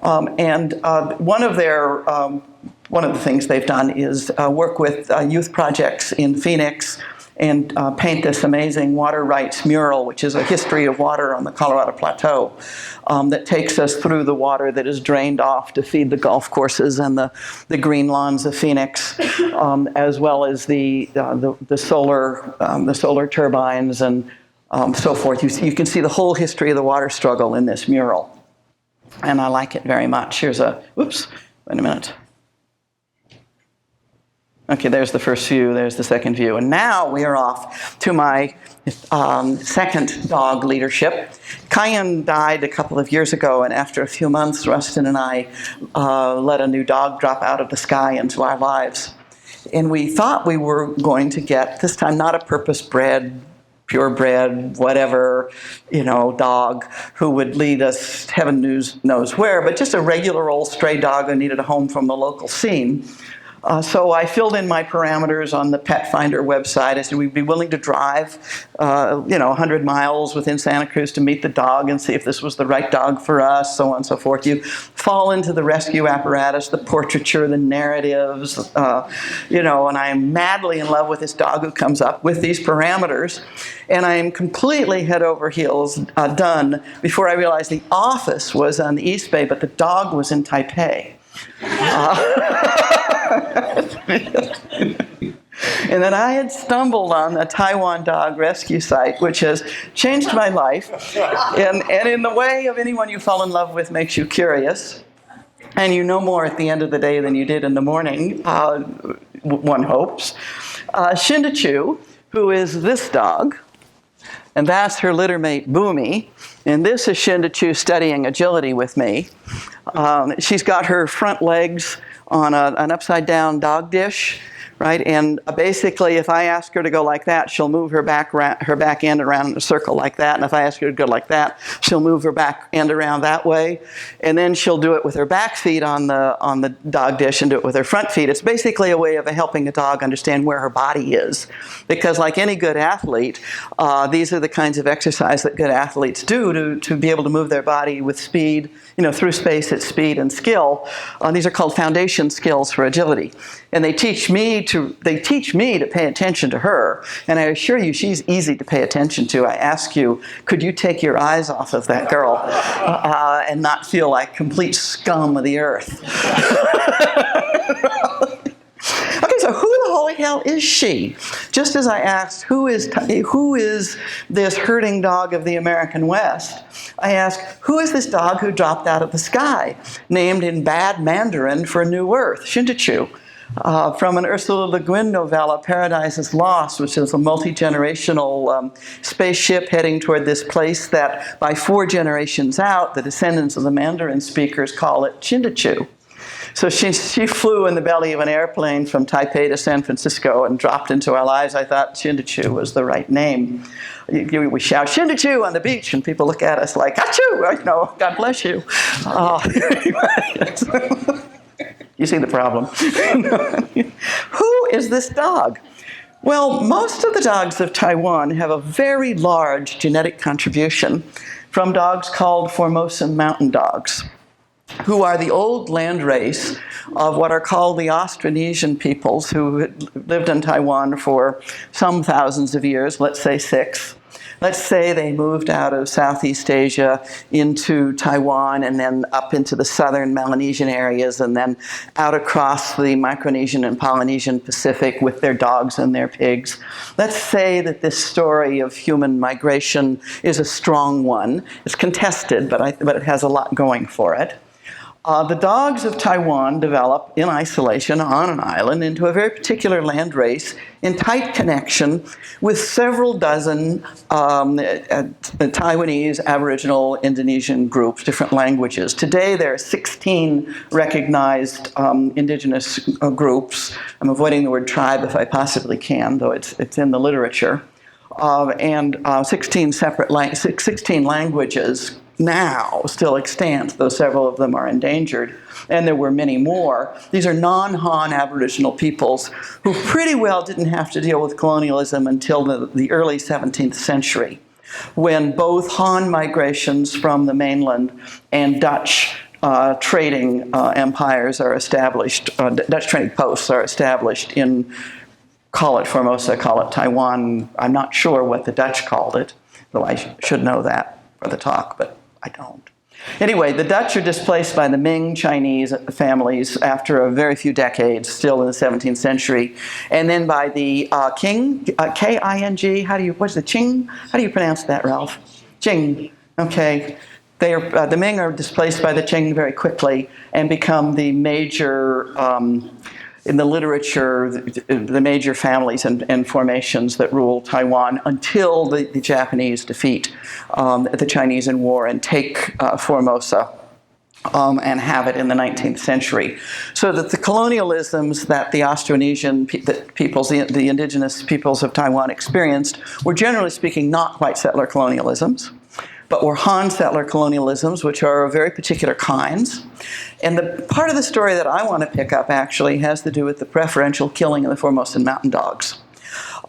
And one of the things they've done is work with youth projects in Phoenix and paint this amazing water rights mural, which is a history of water on the Colorado Plateau that takes us through the water that is drained off to feed the golf courses and the green lawns of Phoenix, as well as the solar turbines and so forth. You can see the whole history of the water struggle in this mural, and I like it very much. Here's wait a minute. Okay, there's the first view, there's the second view. And now we are off to my second dog leadership. Cayenne died a couple of years ago, and after a few months, Rustin and I let a new dog drop out of the sky into our lives. And we thought we were going to get, this time, not a purpose-bred, purebred, whatever, dog who would lead us heaven knows where, but just a regular old stray dog who needed a home from the local scene. So I filled in my parameters on the Pet Finder website. I said we'd be willing to drive, 100 miles within Santa Cruz to meet the dog and see if this was the right dog for us, so on and so forth. You fall into the rescue apparatus, the portraiture, the narratives, and I am madly in love with this dog who comes up with these parameters. And I am completely head over heels done before I realized the office was on the East Bay, but the dog was in Taipei. And then I had stumbled on the Taiwan Dog Rescue site, which has changed my life. And in the way of anyone you fall in love with makes you curious. And you know more at the end of the day than you did in the morning, one hopes. Shinda, who is this dog, and that's her litter mate, Boomy. And this is Shinda studying agility with me. She's got her front legs on an upside-down dog dish, right? And basically, if I ask her to go like that, she'll move her back end around in a circle like that. And if I ask her to go like that, she'll move her back end around that way. And then she'll do it with her back feet on the dog dish and do it with her front feet. It's basically a way of helping a dog understand where her body is. Because like any good athlete, these are the kinds of exercise that good athletes do to be able to move their body with speed, through space at speed and skill. These are called foundation skills for agility. And they teach me teach me to pay attention to her, and I assure you she's easy to pay attention to. I ask you, could you take your eyes off of that girl and not feel like complete scum of the earth? Okay, so who the holy hell is she? Just as I asked, who is this herding dog of the American West, I ask, who is this dog who dropped out of the sky, named in bad Mandarin for New Earth, Shinda, from an Ursula Le Guin novella, Paradise is Lost, which is a multi-generational spaceship heading toward this place that by 4 generations out, the descendants of the Mandarin speakers call it Shinda. So she flew in the belly of an airplane from Taipei to San Francisco and dropped into our lives. I thought Shinda was the right name. We shout Shinda on the beach, and people look at us like, achoo, God bless you. You see the problem. Who is this dog? Well, most of the dogs of Taiwan have a very large genetic contribution from dogs called Formosan mountain dogs, who are the old land race of what are called the Austronesian peoples who lived in Taiwan for some thousands of years, let's say 6. Let's say they moved out of Southeast Asia into Taiwan and then up into the southern Melanesian areas and then out across the Micronesian and Polynesian Pacific with their dogs and their pigs. Let's say that this story of human migration is a strong one. It's contested, but it has a lot going for it. The dogs of Taiwan develop in isolation on an island into a very particular land race in tight connection with several dozen Taiwanese, Aboriginal, Indonesian groups, different languages. Today there are 16 recognized indigenous groups. I'm avoiding the word tribe if I possibly can, though it's in the literature. And 16 languages now still extant, though several of them are endangered, and there were many more. These are non-Han Aboriginal peoples who pretty well didn't have to deal with colonialism until the early 17th century, when both Han migrations from the mainland and Dutch trading empires are established, Dutch trading posts are established in, call it Formosa, call it Taiwan. I'm not sure what the Dutch called it, though I should know that for the talk, but I don't. Anyway, the Dutch are displaced by the Ming Chinese families after a very few decades, still in the 17th century, and then by the Qing, K-I-N-G, what's the Qing? How do you pronounce that, Ralph? Qing, okay. The Ming are displaced by the Qing very quickly and become the major, in the literature, the major families and formations that rule Taiwan until the Japanese defeat the Chinese in war and take Formosa and have it in the 19th century. So that the colonialisms that the Austronesian peoples, the indigenous peoples of Taiwan experienced were generally speaking not white settler colonialisms, but were Han settler colonialisms, which are of very particular kinds. And the part of the story that I want to pick up actually has to do with the preferential killing of the Formosan mountain dogs,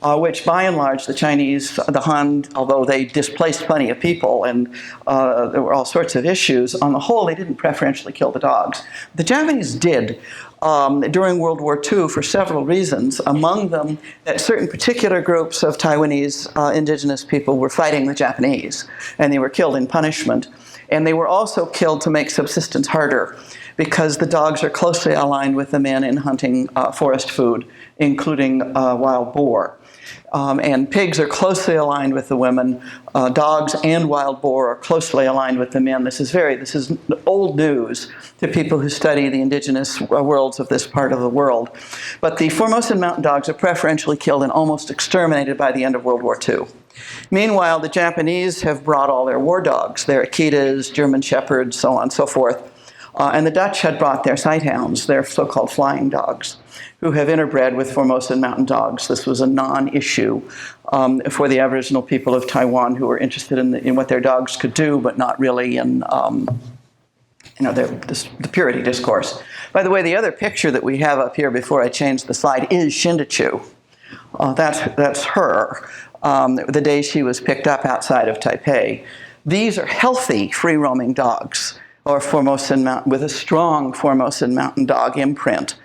which by and large the Chinese, the Han, although they displaced plenty of people and there were all sorts of issues, on the whole they didn't preferentially kill the dogs. The Japanese did. During World War II for several reasons, among them that certain particular groups of Taiwanese indigenous people were fighting the Japanese, and they were killed in punishment. And they were also killed to make subsistence harder, because the dogs are closely aligned with the men in hunting forest food, including wild boar. And pigs are closely aligned with the women. Dogs and wild boar are closely aligned with the men. This is old news to people who study the indigenous worlds of this part of the world. But the Formosan mountain dogs are preferentially killed and almost exterminated by the end of World War II. Meanwhile, the Japanese have brought all their war dogs, their Akitas, German Shepherds, so on and so forth. And the Dutch had brought their sighthounds, their so-called flying dogs, who have interbred with Formosan mountain dogs. This was a non-issue for the Aboriginal people of Taiwan who were interested in what their dogs could do, but not really in the purity discourse. By the way, the other picture that we have up here before I change the slide is Shinda. That's her, the day she was picked up outside of Taipei. These are healthy, free-roaming dogs, or with a strong Formosan mountain dog imprint.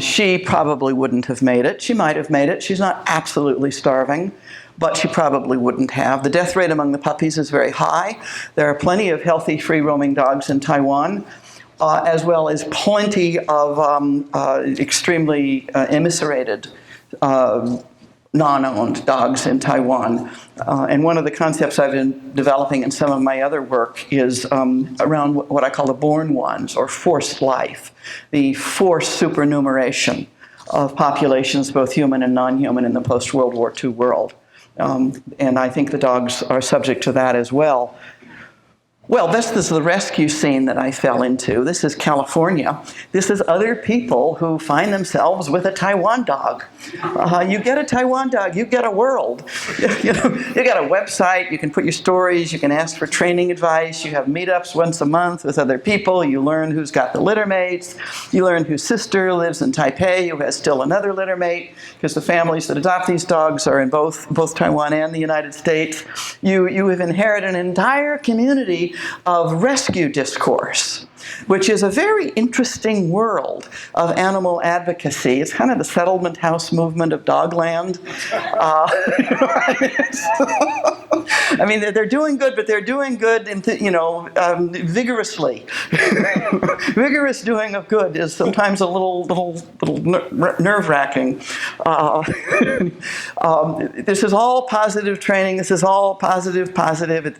She probably wouldn't have made it. She might have made it. She's not absolutely starving, but she probably wouldn't have. The death rate among the puppies is very high. There are plenty of healthy free-roaming dogs in Taiwan, as well as plenty of extremely emiserated non-owned dogs in Taiwan. And one of the concepts I've been developing in some of my other work is around what I call the born ones, or forced life, the forced supernumeration of populations, both human and non-human, in the post-World War II world. And I think the dogs are subject to that as well. Well, this is the rescue scene that I fell into. This is California. This is other people who find themselves with a Taiwan dog. You get a Taiwan dog, you get a world. You got a website, you can put your stories, you can ask for training advice, you have meetups once a month with other people, you learn who's got the litter mates, you learn whose sister lives in Taipei, who has still another litter mate, because the families that adopt these dogs are in both Taiwan and the United States. You have inherited an entire community of rescue discourse, which is a very interesting world of animal advocacy. It's kind of the settlement house movement of dogland. I mean, they're doing good, but they're doing good, vigorously. Vigorous doing of good is sometimes a little nerve-wracking. This is all positive training. This is all positive.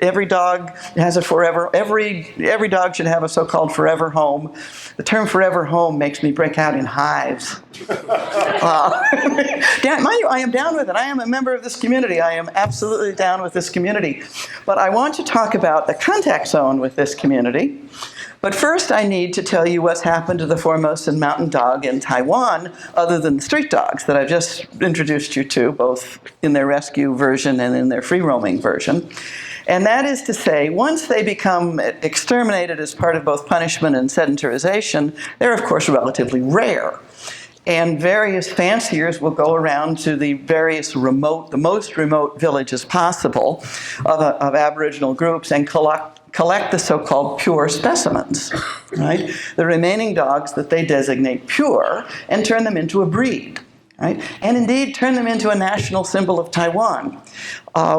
Every dog has a forever. Every dog should have a so-called forever home. The term forever home makes me break out in hives. Mind you, I am down with it. I am a member of this community. I am absolutely down with this community. But I want to talk about the contact zone with this community. But first, I need to tell you what's happened to the Formosan mountain dog in Taiwan, other than the street dogs that I've just introduced you to, both in their rescue version and in their free-roaming version. And that is to say, once they become exterminated as part of both punishment and sedentarization, they're, of course, relatively rare. And various fanciers will go around to the the most remote villages possible of Aboriginal groups and collect the so-called pure specimens, right? The remaining dogs that they designate pure, and turn them into a breed, right? And indeed turn them into a national symbol of Taiwan,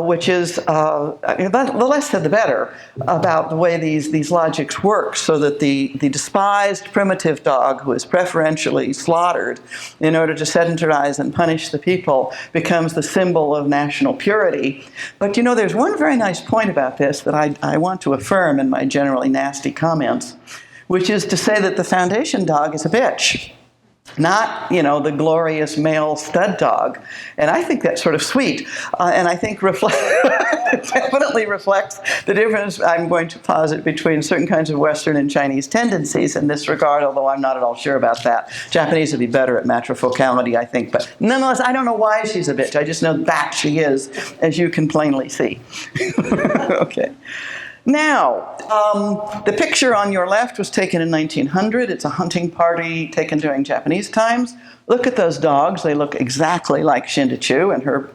which is, the less said the better about the way these logics work, so that the despised primitive dog who is preferentially slaughtered in order to sedentarize and punish the people becomes the symbol of national purity. But there's one very nice point about this that I want to affirm in my generally nasty comments, which is to say that the foundation dog is a bitch. Not, the glorious male stud dog. And I think that's sort of sweet. And I think it definitely reflects the difference I'm going to posit between certain kinds of Western and Chinese tendencies in this regard, although I'm not at all sure about that. Japanese would be better at matrifocality, I think. But nonetheless, I don't know why she's a bitch. I just know that she is, as you can plainly see. Okay. Now, the picture on your left was taken in 1900. It's a hunting party taken during Japanese times. Look at those dogs. They look exactly like Shinda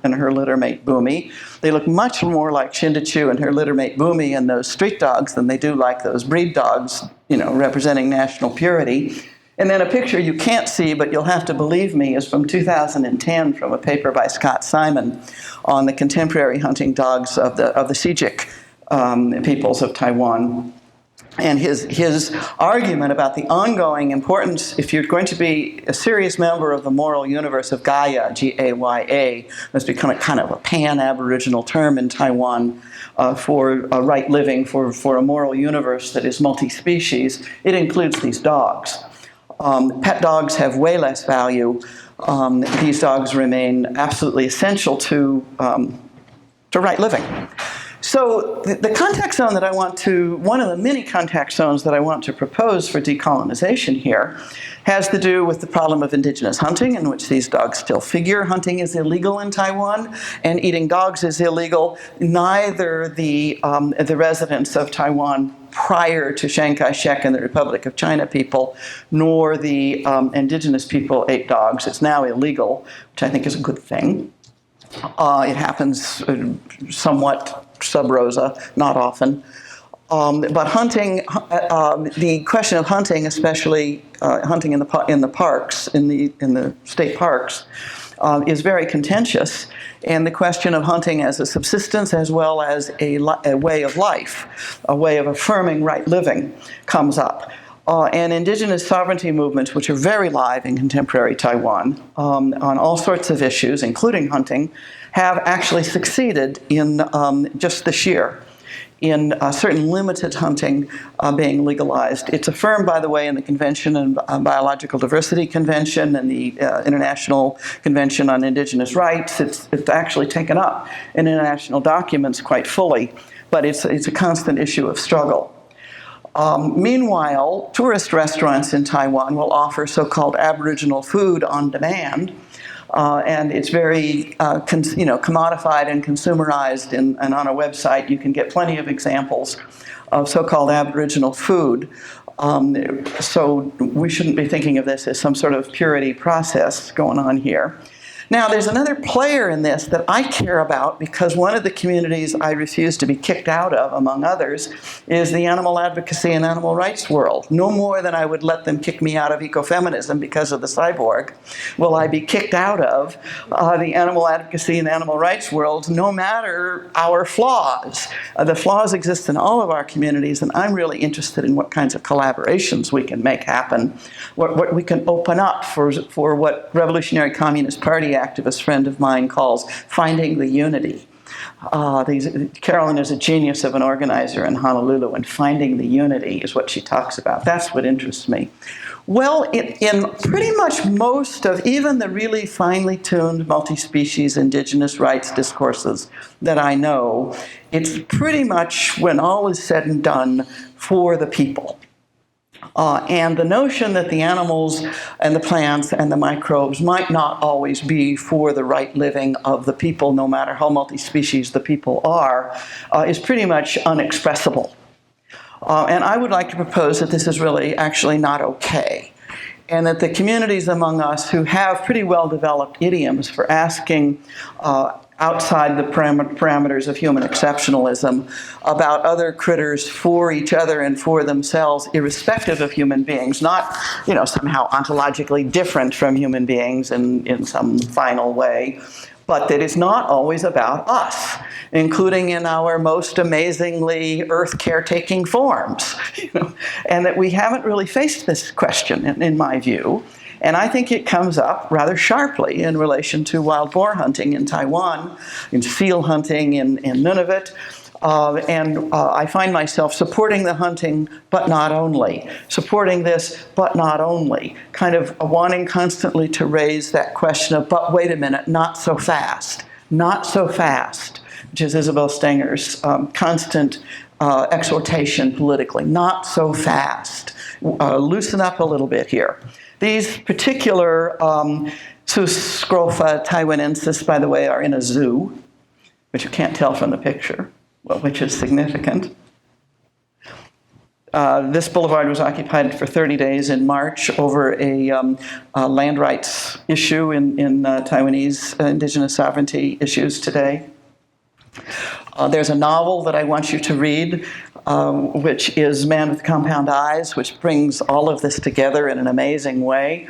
and her litter mate Bumi. They look much more like Shinda and her litter mate Bumi and those street dogs than they do like those breed dogs, representing national purity. And then a picture you can't see, but you'll have to believe me, is from 2010 from a paper by Scott Simon on the contemporary hunting dogs of the Sijik peoples of Taiwan. And his argument about the ongoing importance, if you're going to be a serious member of the moral universe of Gaia, G-A-Y-A, has become a kind of a pan-Aboriginal term in Taiwan for a right living, for a moral universe that is multi-species. It includes these dogs. Pet dogs have way less value. These dogs remain absolutely essential to right living. So the contact zone that one of the many contact zones that I want to propose for decolonization here has to do with the problem of indigenous hunting, in which these dogs still figure. Hunting is illegal in Taiwan, and eating dogs is illegal. Neither the residents of Taiwan prior to Chiang Kai-shek and the Republic of China people, nor the indigenous people ate dogs. It's now illegal, which I think is a good thing. It happens somewhat sub rosa, not often. But hunting, the question of hunting, especially hunting in the parks, in the state parks, is very contentious. And the question of hunting as a subsistence as well as a way of life, a way of affirming right living, comes up. And indigenous sovereignty movements, which are very live in contemporary Taiwan, on all sorts of issues, including hunting, have actually succeeded in just this year in certain limited hunting being legalized. It's affirmed, by the way, in the Convention and Biological Diversity Convention and the International Convention on Indigenous Rights. It's actually taken up in international documents quite fully, but it's a constant issue of struggle. Meanwhile, tourist restaurants in Taiwan will offer so-called Aboriginal food on demand, and it's very commodified and consumerized, and on a website you can get plenty of examples of so-called Aboriginal food. So we shouldn't be thinking of this as some sort of purity process going on here. Now, there's another player in this that I care about because one of the communities I refuse to be kicked out of, among others, is the animal advocacy and animal rights world. No more than I would let them kick me out of ecofeminism because of the cyborg will I be kicked out of the animal advocacy and animal rights world, no matter our flaws. The flaws exist in all of our communities, and I'm really interested in what kinds of collaborations we can make happen, what we can open up for what Revolutionary Communist Party activist friend of mine calls finding the unity. Carolyn is a genius of an organizer in Honolulu, and finding the unity is what she talks about. That's what interests me. Well, in pretty much most of even the really finely tuned multi-species indigenous rights discourses that I know, it's pretty much, when all is said and done, for the people. And the notion that the animals and the plants and the microbes might not always be for the right living of the people, no matter how multi-species the people are, is pretty much unexpressible. And I would like to propose that this is really actually not okay, and that the communities among us who have pretty well-developed idioms for asking outside the parameters of human exceptionalism about other critters for each other and for themselves, irrespective of human beings, not somehow ontologically different from human beings in some final way, but that it's not always about us, including in our most amazingly earth caretaking forms, and that we haven't really faced this question, in my view. And I think it comes up rather sharply in relation to wild boar hunting in Taiwan, in seal hunting in Nunavut. And I find myself supporting the hunting, but not only. Supporting this, but not only. Kind of wanting constantly to raise that question of, but wait a minute, not so fast. Not so fast, which is Isabel Stenger's constant exhortation politically. Not so fast. Loosen up a little bit here. These particular Suscrofa taiwanensis, by the way, are in a zoo, which you can't tell from the picture, well, which is significant. This boulevard was occupied for 30 days in March over a land rights issue in Taiwanese indigenous sovereignty issues today. There's a novel that I want you to read, which is Man with Compound Eyes, which brings all of this together in an amazing way.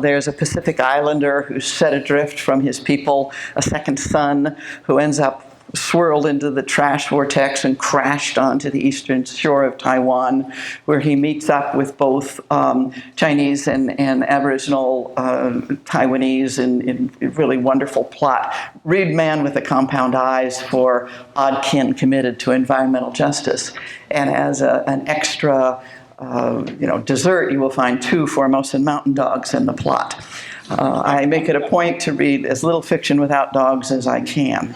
There's a Pacific Islander who's set adrift from his people, a second son who ends up swirled into the trash vortex and crashed onto the eastern shore of Taiwan, where he meets up with both Chinese and Aboriginal Taiwanese in a really wonderful plot. Read Man with the Compound Eyes for OddKin committed to environmental justice. And as an extra dessert, you will find 2 Formosan mountain dogs in the plot. I make it a point to read as little fiction without dogs as I can.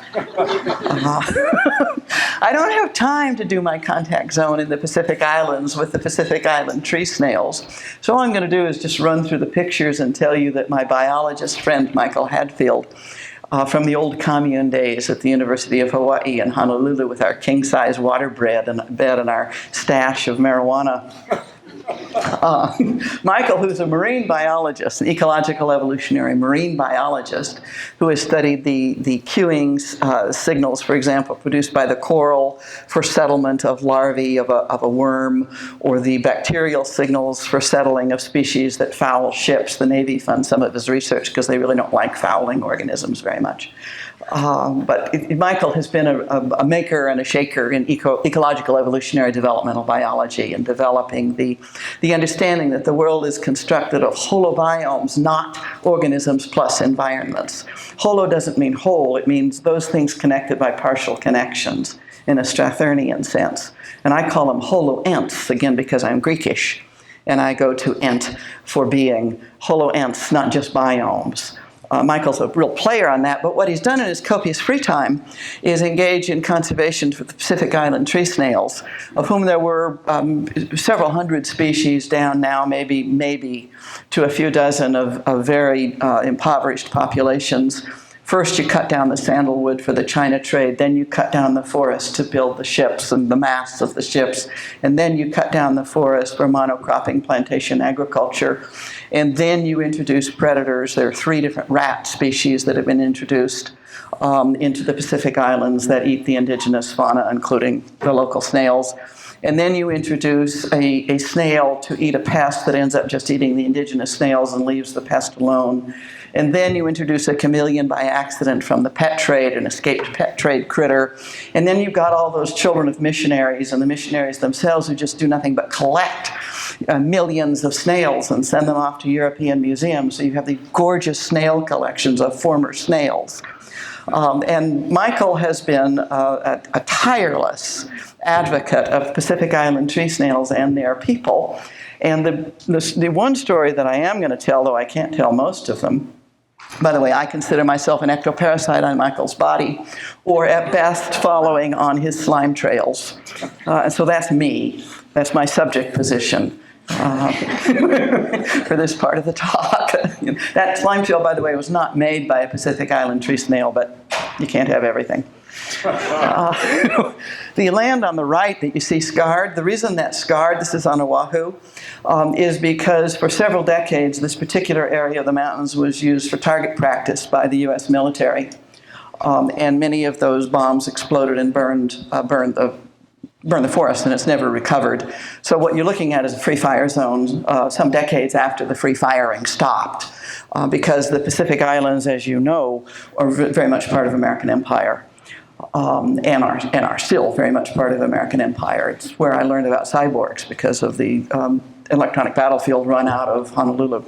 I don't have time to do my contact zone in the Pacific Islands with the Pacific Island tree snails. So all I'm going to do is just run through the pictures and tell you that my biologist friend, Michael Hadfield, from the old commune days at the University of Hawaii in Honolulu with our king-size water bed and our stash of marijuana Michael, who's a marine biologist, an ecological evolutionary marine biologist, who has studied the cueing signals, for example, produced by the coral for settlement of larvae of a worm, or the bacterial signals for settling of species that foul ships. The Navy funds some of his research because they really don't like fouling organisms very much. But Michael has been a maker and a shaker in ecological evolutionary developmental biology, and developing the understanding that the world is constructed of holobiomes, not organisms plus environments. Holo doesn't mean whole, it means those things connected by partial connections in a Strathernian sense. And I call them holo-ents, again because I'm Greekish, and I go to ent for being, holo-ents, not just biomes. Michael's a real player on that, but what he's done in his copious free time is engage in conservation for the Pacific Island tree snails, of whom there were several hundred species down now, maybe to a few dozen of very impoverished populations. First, you cut down the sandalwood for the China trade, then you cut down the forest to build the ships and the masts of the ships, and then you cut down the forest for monocropping plantation agriculture, and then you introduce predators. There are 3 different rat species that have been introduced into the Pacific Islands that eat the indigenous fauna, including the local snails. And then you introduce a snail to eat a pest that ends up just eating the indigenous snails and leaves the pest alone. And then you introduce a chameleon by accident from the pet trade, an escaped pet trade critter. And then you've got all those children of missionaries, and the missionaries themselves who just do nothing but collect millions of snails and send them off to European museums. So you have these gorgeous snail collections of former snails. And Michael has been a tireless advocate of Pacific Island tree snails and their people. And the one story that I am going to tell, though I can't tell most of them, by the way, I consider myself an ectoparasite on Michael's body, or at best following on his slime trails. And so that's me. That's my subject position for this part of the talk. That slime trail, by the way, was not made by a Pacific Island tree snail, but you can't have everything. The land on the right that you see scarred, the reason that's scarred, this is on Oahu, is because for several decades this particular area of the mountains was used for target practice by the U.S. military. And many of those bombs exploded and burned the forest, and it's never recovered. So what you're looking at is a free fire zone some decades after the free firing stopped, because the Pacific Islands, as you know, are very much part of American empire. And are still very much part of the American empire. It's where I learned about cyborgs because of the electronic battlefield run out of Honolulu.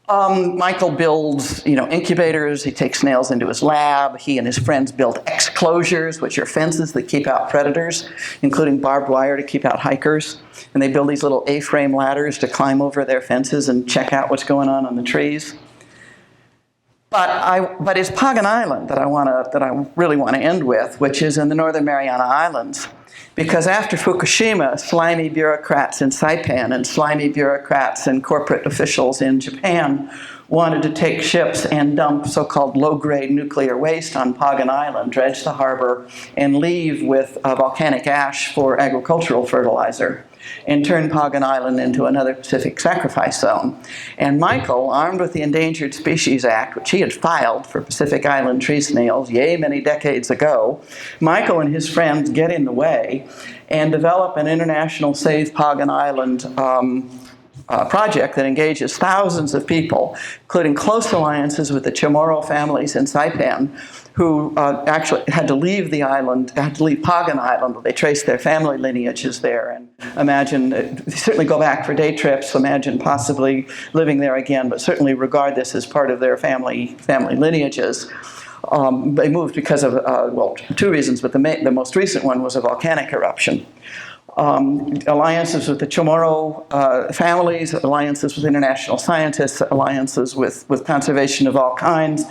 Michael builds, incubators. He takes snails into his lab. He and his friends build exclosures, which are fences that keep out predators, including barbed wire to keep out hikers. And they build these little A-frame ladders to climb over their fences and check out what's going on the trees. But it's Pagan Island that I really want to end with, which is in the Northern Mariana Islands. Because after Fukushima, slimy bureaucrats in Saipan and slimy bureaucrats and corporate officials in Japan wanted to take ships and dump so-called low-grade nuclear waste on Pagan Island, dredge the harbor, and leave with volcanic ash for agricultural fertilizer, and turn Pagan Island into another Pacific sacrifice zone. And Michael, armed with the Endangered Species Act, which he had filed for Pacific Island tree snails, many decades ago, Michael and his friends get in the way and develop an international Save Pagan Island project that engages thousands of people, including close alliances with the Chamorro families in Saipan, who actually had to leave the island, had to leave Pagan Island. They traced their family lineages there, and they certainly go back for day trips, imagine possibly living there again, but certainly regard this as part of their family lineages. They moved because of, 2 reasons, but the most recent one was a volcanic eruption. Alliances with the Chamorro families, alliances with international scientists, alliances with conservation of all kinds.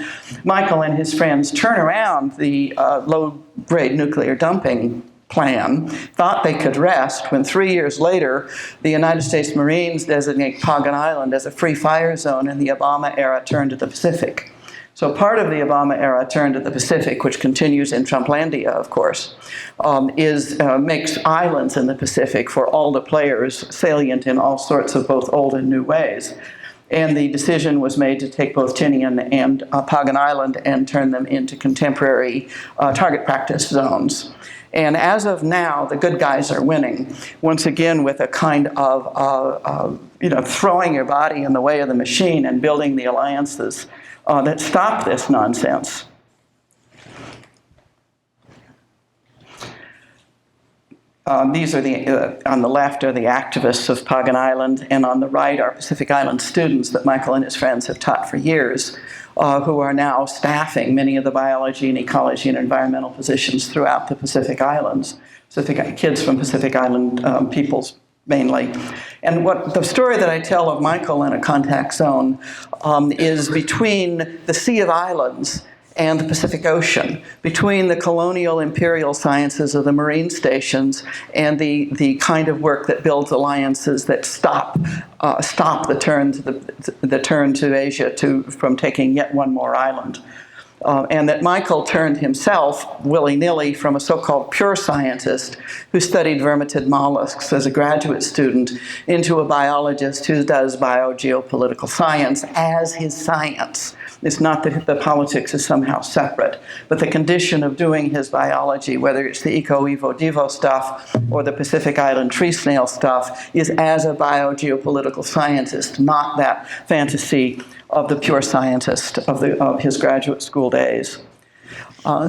Michael and his friends turn around the low-grade nuclear dumping plan, thought they could rest, when 3 years later, the United States Marines designate Pagan Island as a free fire zone in the Obama era turn to the Pacific. So part of the Obama era turn to the Pacific, which continues in Trumplandia, of course, makes islands in the Pacific for all the players salient in all sorts of both old and new ways. And the decision was made to take both Tinian and Pagan Island and turn them into contemporary target practice zones. And as of now, the good guys are winning, once again with a kind of throwing your body in the way of the machine and building the alliances that stop this nonsense. These are on the left are the activists of Pagan Island, and on the right are Pacific Island students that Michael and his friends have taught for years, who are now staffing many of the biology and ecology and environmental positions throughout the Pacific Islands. Kids from Pacific Island peoples mainly. And what the story that I tell of Michael in A Contact Zone is between the Sea of Islands and the Pacific Ocean, between the colonial imperial sciences of the marine stations and the kind of work that builds alliances that stop the turn to Asia from taking yet one more island. And that Michael turned himself, willy-nilly, from a so-called pure scientist who studied vermitid mollusks as a graduate student into a biologist who does biogeopolitical science as his science. It's not that the politics is somehow separate, but the condition of doing his biology, whether it's the Eco-Evo-Devo stuff or the Pacific Island tree snail stuff, is as a biogeopolitical scientist, not that fantasy of the pure scientist of his graduate school days.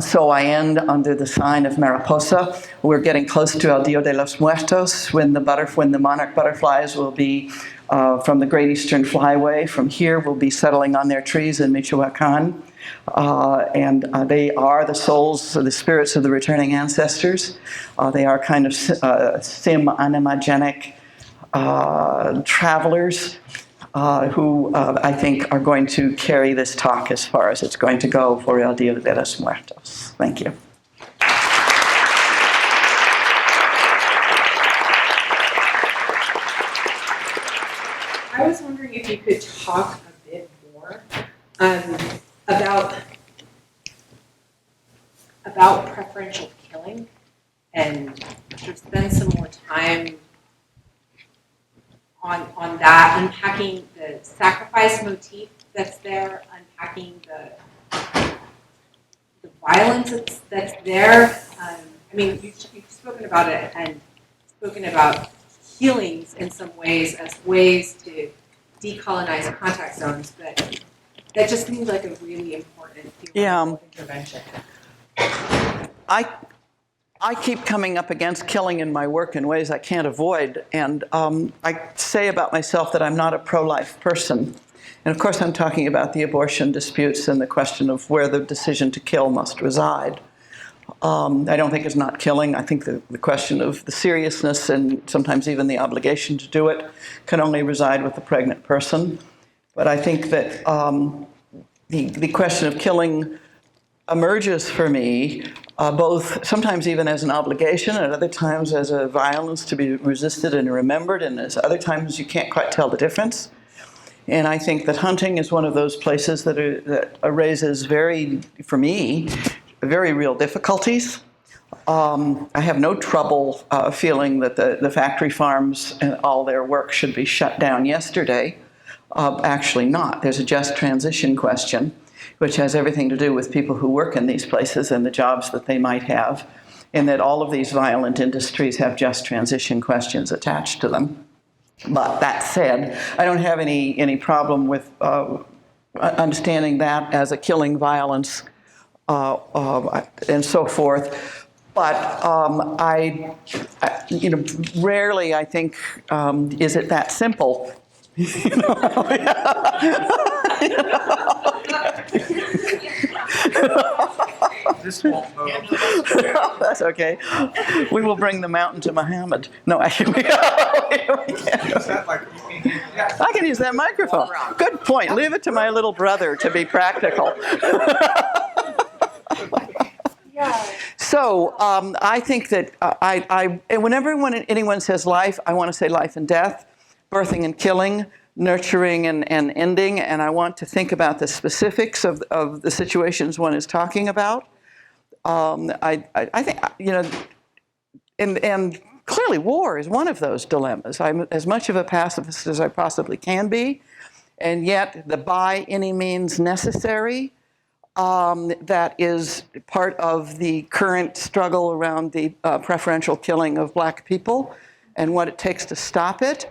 So I end under the sign of Mariposa. We're getting close to El Dia de los Muertos, when the monarch butterflies will be from the Great Eastern Flyway. From here, will be settling on their trees in Michoacan. And they are the souls, the spirits of the returning ancestors. They are kind of sim-animagenic travelers who I think are going to carry this talk as far as it's going to go for El Dia de los Muertos. Thank you. I was wondering if you could talk a bit more about preferential killing and sort of spend some more time on that, unpacking the sacrifice motif that's there, unpacking the violence that's there. You've spoken about it and spoken about healings in some ways as ways to decolonize contact zones, but that just seems like a really important theoretical intervention. I keep coming up against killing in my work in ways I can't avoid, and I say about myself that I'm not a pro-life person. And of course I'm talking about the abortion disputes and the question of where the decision to kill must reside. I don't think it's not killing. I think the question of the seriousness and sometimes even the obligation to do it can only reside with the pregnant person. But I think that the question of killing emerges for me both sometimes even as an obligation and other times as a violence to be resisted and remembered, and as other times you can't quite tell the difference. And I think that hunting is one of those places that raises for me, very real difficulties. I have no trouble feeling that the factory farms and all their work should be shut down yesterday. Actually not. There's a just transition question, which has everything to do with people who work in these places and the jobs that they might have, and that all of these violent industries have just transition questions attached to them. But that said, I don't have any problem with understanding that as a killing violence and so forth. But rarely I think, is it that simple? This won't move. That's okay. We will bring the mountain to Muhammad. No, actually, we can't. I can use that microphone. Good point. Leave it to my little brother to be practical. So I think that whenever anyone says life, I want to say life and death, birthing and killing, nurturing and ending, and I want to think about the specifics of the situations one is talking about. I think, and clearly war is one of those dilemmas. I'm as much of a pacifist as I possibly can be, and yet the by any means necessary, that is part of the current struggle around the preferential killing of black people and what it takes to stop it.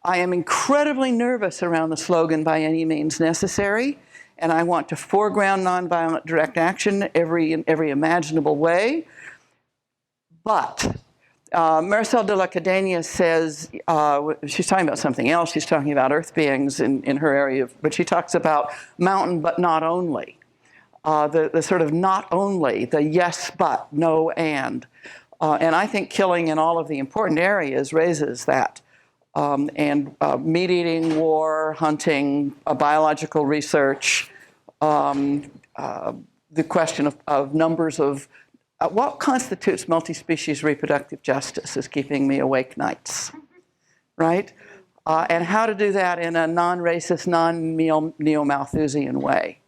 I am incredibly nervous around the slogan, by any means necessary, and I want to foreground nonviolent direct action in every imaginable way. But Marcel de la Cadena says, she's talking about something else, she's talking about earth beings in her area, but she talks about mountain but not only. The sort of not only, the yes but, no and. And I think killing in all of the important areas raises that. Meat eating, war, hunting, biological research, the question of numbers of what constitutes multi-species reproductive justice is keeping me awake nights, right? And how to do that in a non-racist, non-neo-Malthusian way.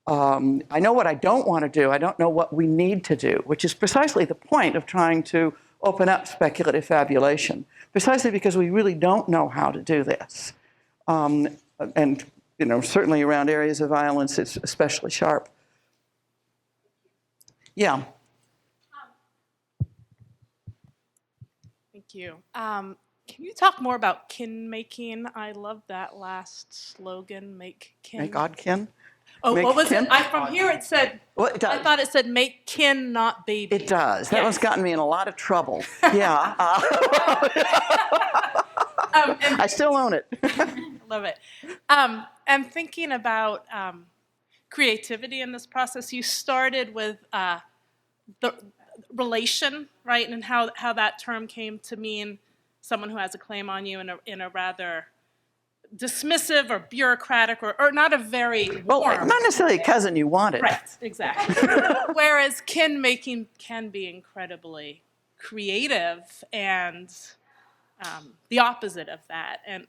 I know what I don't want to do. I don't know what we need to do, which is precisely the point of trying to open up speculative fabulation, precisely because we really don't know how to do this. And certainly around areas of violence, it's especially sharp. Yeah. Thank you. Can you talk more about kin making? I love that last slogan, make kin. Make OddKin? Oh, make what was kin? it? From here it said, well, it does. I thought it said make kin, not baby. It does. That one's gotten me in a lot of trouble. Yeah. I still own it. Love it. And thinking about creativity in this process, you started with the relation, right? And how that term came to mean someone who has a claim on you in a rather dismissive or bureaucratic or not a very warm. Well, not necessarily a cousin you wanted. Right, exactly. Whereas kin making can be incredibly creative and the opposite of that. And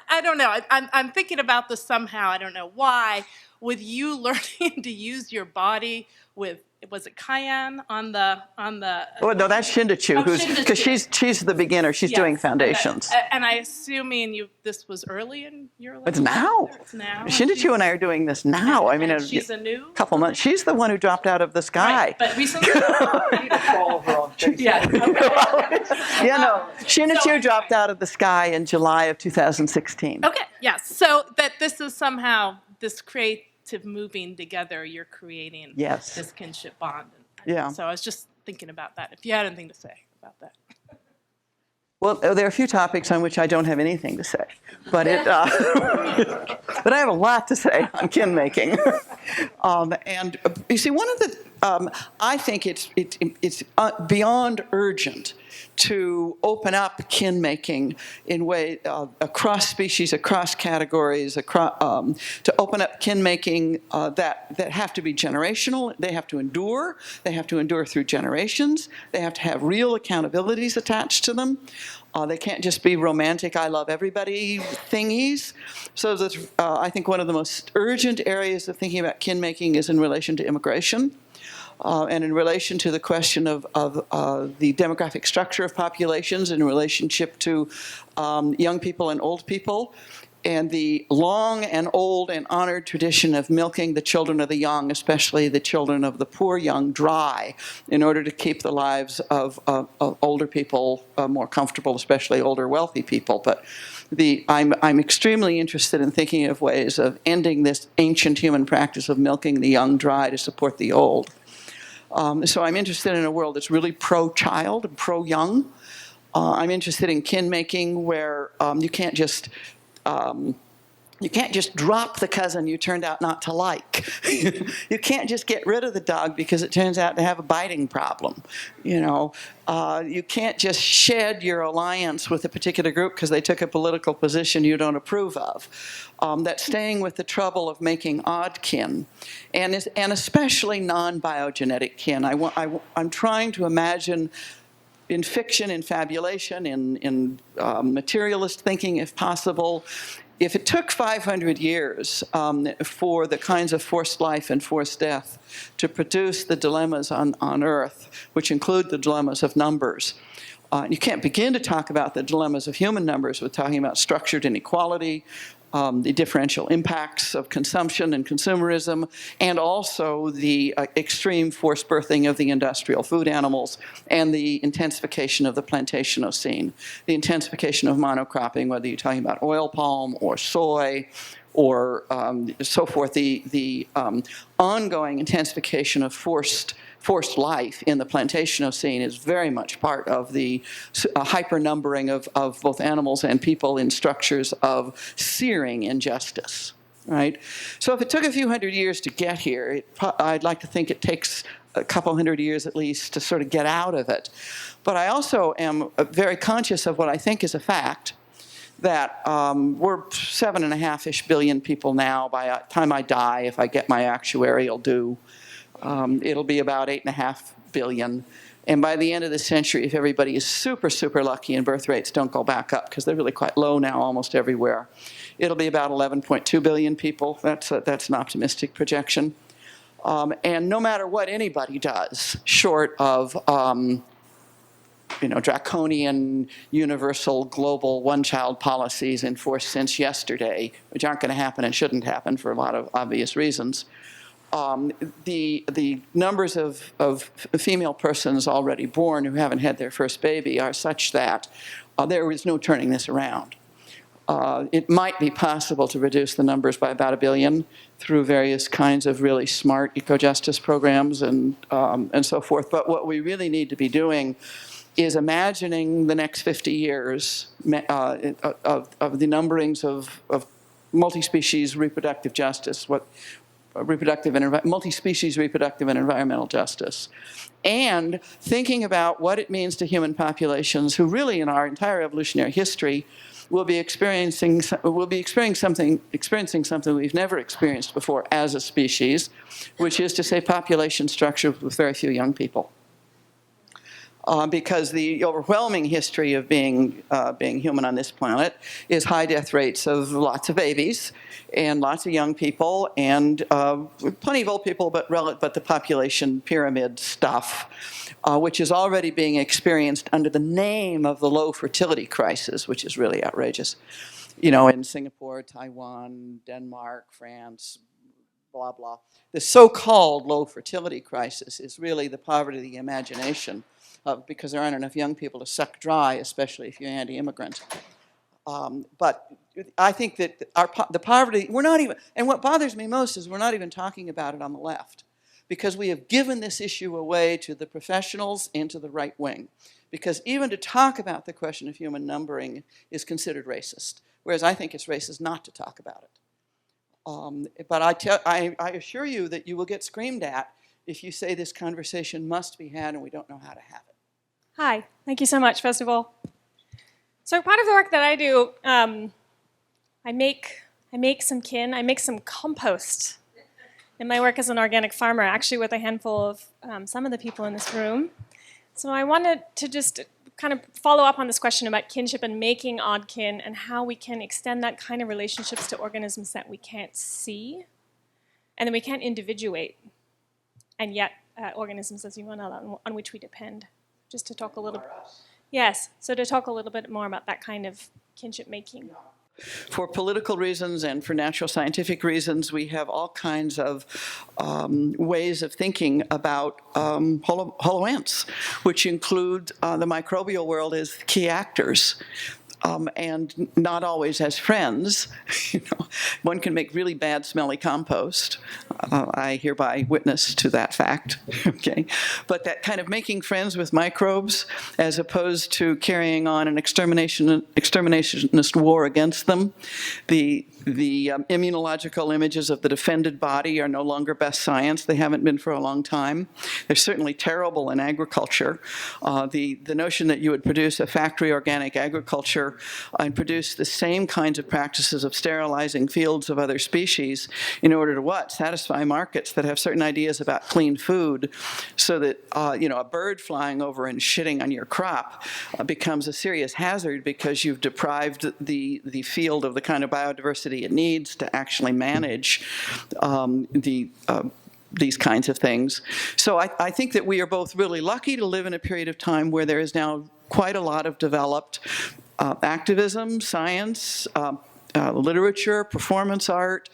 I don't know, I'm thinking about this somehow, I don't know why, with you learning to use your body with, was it cayenne on the Oh, no, that's Shinda Chu, because she's the beginner, she's doing foundations. And I assuming this was early in your life? It's now. It's now. Shinda Chu and I are doing this now. I mean, she's a new couple months. She's the one who dropped out of the sky. Right, but recently. Follow her on Facebook. Yeah. Okay. Yeah, no. Shinda Chu dropped out of the sky in July of 2016. Okay, yes. So that this is somehow this creative moving together, you're creating this kinship bond. Yeah. So I was just thinking about that. If you had anything to say about that. Well, there are a few topics on which I don't have anything to say, but but I have a lot to say on kin making. And you see, one of the I think it's beyond urgent to open up kin making in way across species, across categories, to open up kin making that have to be generational. They have to endure. They have to endure through generations. They have to have real accountabilities attached to them. They can't just be romantic, I love everybody thingies. So I think one of the most urgent areas of thinking about kin making is in relation to immigration. And in relation to the question of the demographic structure of populations in relationship to young people and old people, and the long and old and honored tradition of milking the children of the young, especially the children of the poor young, dry in order to keep the lives of older people more comfortable, especially older wealthy people. But I'm extremely interested in thinking of ways of ending this ancient human practice of milking the young dry to support the old. So I'm interested in a world that's really pro-child and pro-young. I'm interested in kin making where you can't just drop the cousin you turned out not to like. You can't just get rid of the dog because it turns out to have a biting problem. You can't just shed your alliance with a particular group because they took a political position you don't approve of. That staying with the trouble of making OddKin, and especially non-biogenetic kin. I'm trying to imagine in fiction, in fabulation, in materialist thinking, if possible, if it took 500 years for the kinds of forced life and forced death to produce the dilemmas on Earth, which include the dilemmas of numbers, you can't begin to talk about the dilemmas of human numbers with talking about structured inequality, the differential impacts of consumption and consumerism, and also the extreme forced birthing of the industrial food animals and the intensification of the plantation scene, the intensification of monocropping, whether you're talking about oil palm or soy or so forth, the ongoing intensification of forced life in the plantation scene is very much part of the hyper-numbering of both animals and people in structures of searing injustice, right? So if it took a few hundred years to get here, I'd like to think it takes a couple hundred years at least to sort of get out of it. But I also am very conscious of what I think is a fact, that we're 7.5-ish billion people now. By the time I die, if I get my actuarial due, it'll be about 8.5 billion. And by the end of the century, if everybody is super, super lucky and birth rates don't go back up, because they're really quite low now almost everywhere, it'll be about 11.2 billion people. That's an optimistic projection. And no matter what anybody does, short of draconian, universal, global one-child policies enforced since yesterday, which aren't going to happen and shouldn't happen for a lot of obvious reasons, the numbers of female persons already born who haven't had their first baby are such that there is no turning this around. It might be possible to reduce the numbers by about 1 billion through various kinds of really smart eco-justice programs and so forth. But what we really need to be doing is imagining the next 50 years of the numberings of multi-species reproductive justice, multi-species reproductive and environmental justice, and thinking about what it means to human populations who really in our entire evolutionary history will be experiencing something we've never experienced before as a species, which is to say population structure with very few young people. Because the overwhelming history of being human on this planet is high death rates of lots of babies and lots of young people and plenty of old people, but the population pyramid stuff, which is already being experienced under the name of the low fertility crisis, which is really outrageous. In Singapore, Taiwan, Denmark, France, blah, blah. The so-called low fertility crisis is really the poverty of the imagination. Because there aren't enough young people to suck dry, especially if you're anti-immigrant. But I think that the poverty, we're not even, and what bothers me most is we're not even talking about it on the left, because we have given this issue away to the professionals and to the right wing. Because even to talk about the question of human numbering is considered racist, whereas I think it's racist not to talk about it. But I assure you that you will get screamed at if you say this conversation must be had and we don't know how to have it. Hi, thank you so much, first of all. So part of the work that I do, I make some kin, I make some compost in my work as an organic farmer, actually with a handful of some of the people in this room. So I wanted to just kind of follow up on this question about kinship and making OddKin and how we can extend that kind of relationships to organisms that we can't see and then we can't individuate, and yet organisms, as you know, on which we depend. Just to talk a little, yes. So to talk a little bit more about that kind of kinship making. For political reasons and for natural scientific reasons, we have all kinds of ways of thinking about holoants, which include the microbial world as key actors. And not always as friends. One can make really bad smelly compost. I hereby witness to that fact, okay? But that kind of making friends with microbes as opposed to carrying on an exterminationist war against them. The immunological images of the defended body are no longer best science. They haven't been for a long time. They're certainly terrible in agriculture. The notion that you would produce a factory organic agriculture here and produce the same kinds of practices of sterilizing fields of other species in order to what? Satisfy markets that have certain ideas about clean food, so that a bird flying over and shitting on your crop becomes a serious hazard because you've deprived the field of the kind of biodiversity it needs to actually manage these kinds of things. So I think that we are both really lucky to live in a period of time where there is now quite a lot of developed activism, science, literature, performance art.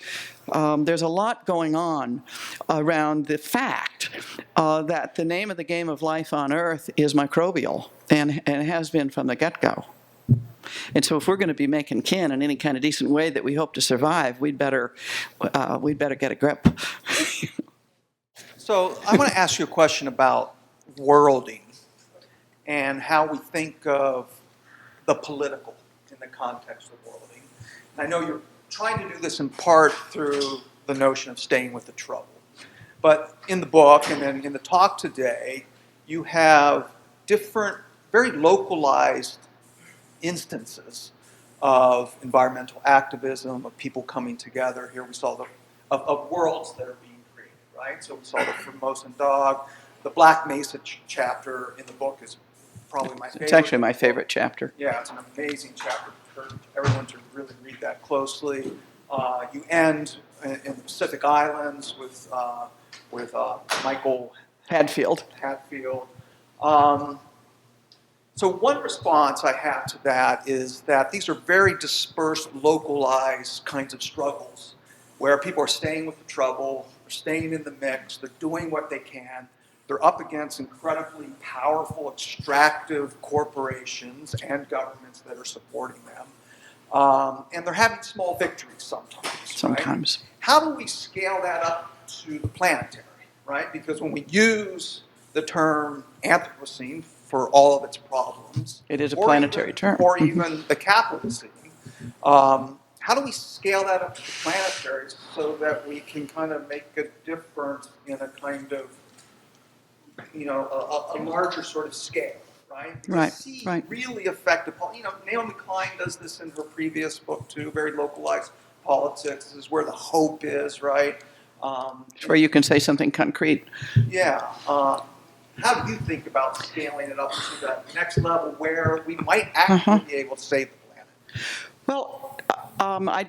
There's a lot going on around the fact that the name of the game of life on Earth is microbial, and has been from the get-go. And so if we're going to be making kin in any kind of decent way that we hope to survive, we'd better get a grip. So I want to ask you a question about worlding and how we think of the political in the context of worlding. And I know you're trying to do this in part through the notion of staying with the trouble. But in the book and then in the talk today, you have different, very localized instances of environmental activism, of people coming together. Here we saw of worlds that are being created, right? So we saw the Formosan dog. The Black Mesa chapter in the book is probably my favorite. It's actually my favorite chapter. Yeah, it's an amazing chapter. I encourage everyone to really read that closely. You end in the Pacific Islands with Michael Hadfield. So one response I have to that is that these are very dispersed, localized kinds of struggles where people are staying with the trouble, they're staying in the mix, they're doing what they can. They're up against incredibly powerful, extractive corporations and governments that are supporting them. And they're having small victories sometimes. Right? How do we scale that up to the planetary, right? Because when we use the term Anthropocene for all of its problems, it is a planetary term, or even the Capitalocene, how do we scale that up to the planetary so that we can kind of make a difference in a kind of, a larger sort of scale, right? Because right. Really effective. Naomi Klein does this in her previous book too. Very localized politics. This is where the hope is, right? It's where you can say something concrete. Yeah. How do you think about scaling it up to that next level where we might actually be able to save the planet? Well, I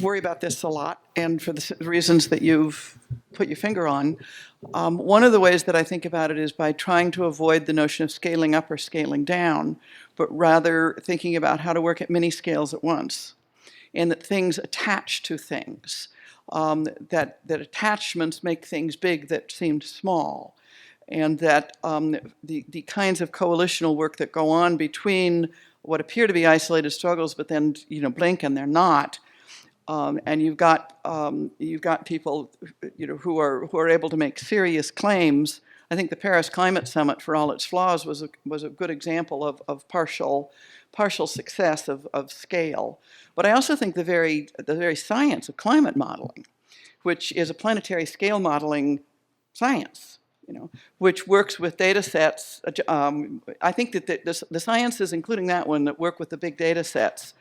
worry about this a lot, and for the reasons that you've put your finger on. One of the ways that I think about it is by trying to avoid the notion of scaling up or scaling down, but rather thinking about how to work at many scales at once, and that things attach to things, that attachments make things big that seemed small, and that the kinds of coalitional work that go on between what appear to be isolated struggles, but then blink and they're not. And you've got people who are able to make serious claims. I think the Paris Climate Summit, for all its flaws, was a good example of partial success of scale. But I also think the very science of climate modeling, which is a planetary scale modeling science, which works with data sets. I think that the sciences, including that one, that work with the big data sets,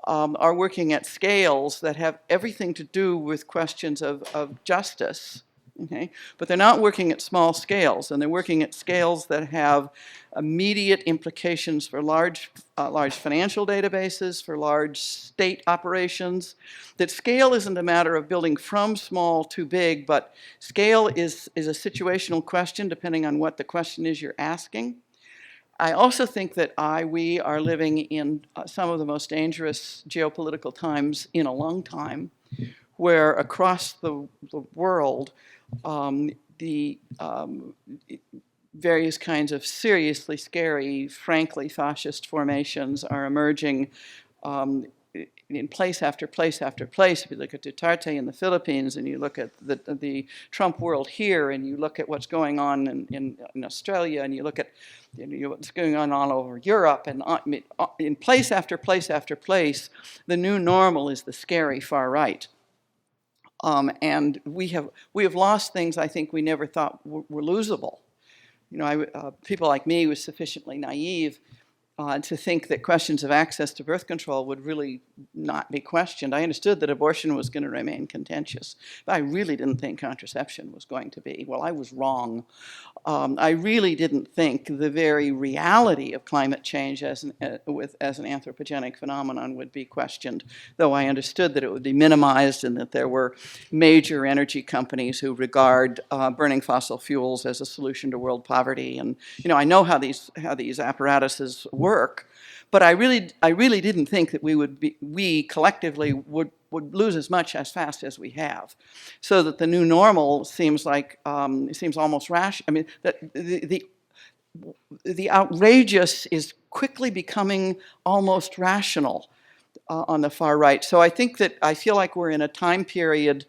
are working at scales that have everything to do with questions of justice, okay? But they're not working at small scales, and they're working at scales that have immediate implications for large financial databases, for large state operations. That scale isn't a matter of building from small to big, but scale is a situational question depending on what the question is you're asking. I also think that we are living in some of the most dangerous geopolitical times in a long time, where across the world, the various kinds of seriously scary, frankly fascist formations are emerging in place after place after place. If you look at Duterte in the Philippines, and you look at the Trump world here, and you look at what's going on in Australia, and you look at what's going on all over Europe, and in place after place after place, the new normal is the scary far right. And we have lost things I think we never thought were losable. People like me was sufficiently naive to think that questions of access to birth control would really not be questioned. I understood that abortion was going to remain contentious, but I really didn't think contraception was going to be. Well, I was wrong. I really didn't think the very reality of climate change as an anthropogenic phenomenon would be questioned, though I understood that it would be minimized and that there were major energy companies who regard burning fossil fuels as a solution to world poverty. And I know how these apparatuses work, but I really didn't think that we collectively would lose as much as fast as we have, so that the new normal seems almost rational. I mean, that the outrageous is quickly becoming almost rational on the far right. So I feel like we're in a time period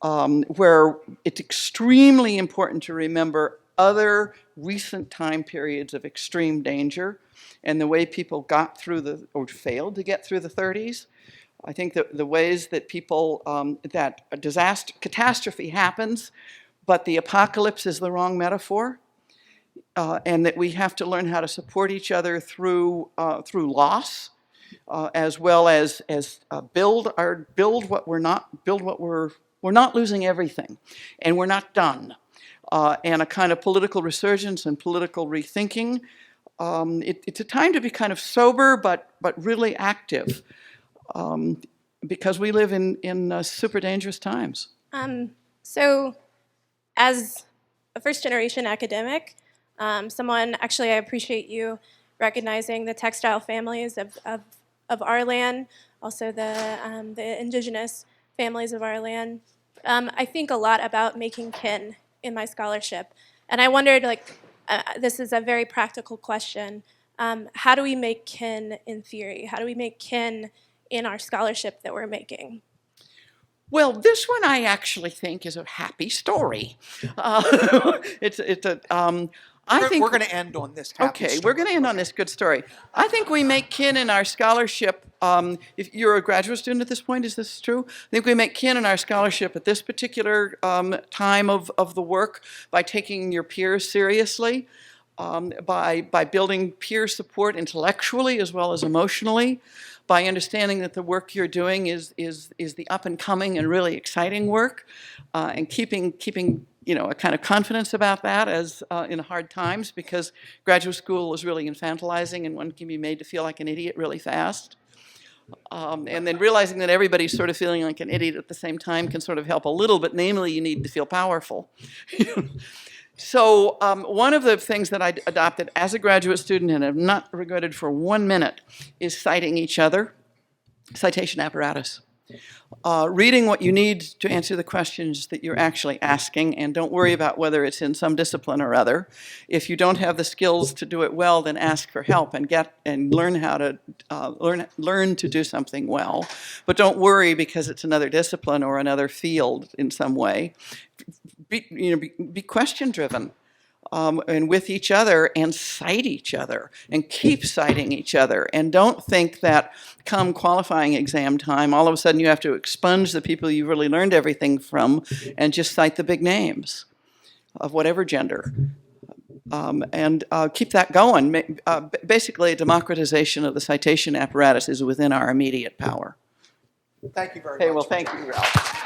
where it's extremely important to remember other recent time periods of extreme danger and the way people got through or failed to get through the 30s. I think that the ways that people, that a catastrophe happens, but the apocalypse is the wrong metaphor, and that we have to learn how to support each other through loss, as well as build what we're not losing everything, and we're not done, and a kind of political resurgence and political rethinking. It's a time to be kind of sober, but really active. Because we live in super dangerous times. So as a first-generation academic, I appreciate you recognizing the textile families of our land, also the indigenous families of our land. I think a lot about making kin in my scholarship. And I wondered, this is a very practical question, how do we make kin in theory? How do we make kin in our scholarship that we're making? Well, this one I actually think is a happy story. We're going to end on this happy story. We're going to end on this good story. I think we make kin in our scholarship. If you're a graduate student at this point, is this true? I think we make kin in our scholarship at this particular time of the work by taking your peers seriously, by building peer support intellectually as well as emotionally, by understanding that the work you're doing is the up and coming and really exciting work, and keeping a kind of confidence about that as in hard times, because graduate school is really infantilizing and one can be made to feel like an idiot really fast. And then realizing that everybody's sort of feeling like an idiot at the same time can sort of help a little, but namely you need to feel powerful. So one of the things that I adopted as a graduate student and have not regretted for 1 minute is citing each other, citation apparatus. Reading what you need to answer the questions that you're actually asking, and don't worry about whether it's in some discipline or other. If you don't have the skills to do it well, then ask for help and learn how to learn to do something well. But don't worry because it's another discipline or another field in some way. Be question driven. And with each other, and cite each other, and keep citing each other. And don't think that come qualifying exam time, all of a sudden you have to expunge the people you really learned everything from and just cite the big names of whatever gender. And keep that going. Basically, a democratization of the citation apparatus is within our immediate power. Thank you very much. Well, thank you, Ralph.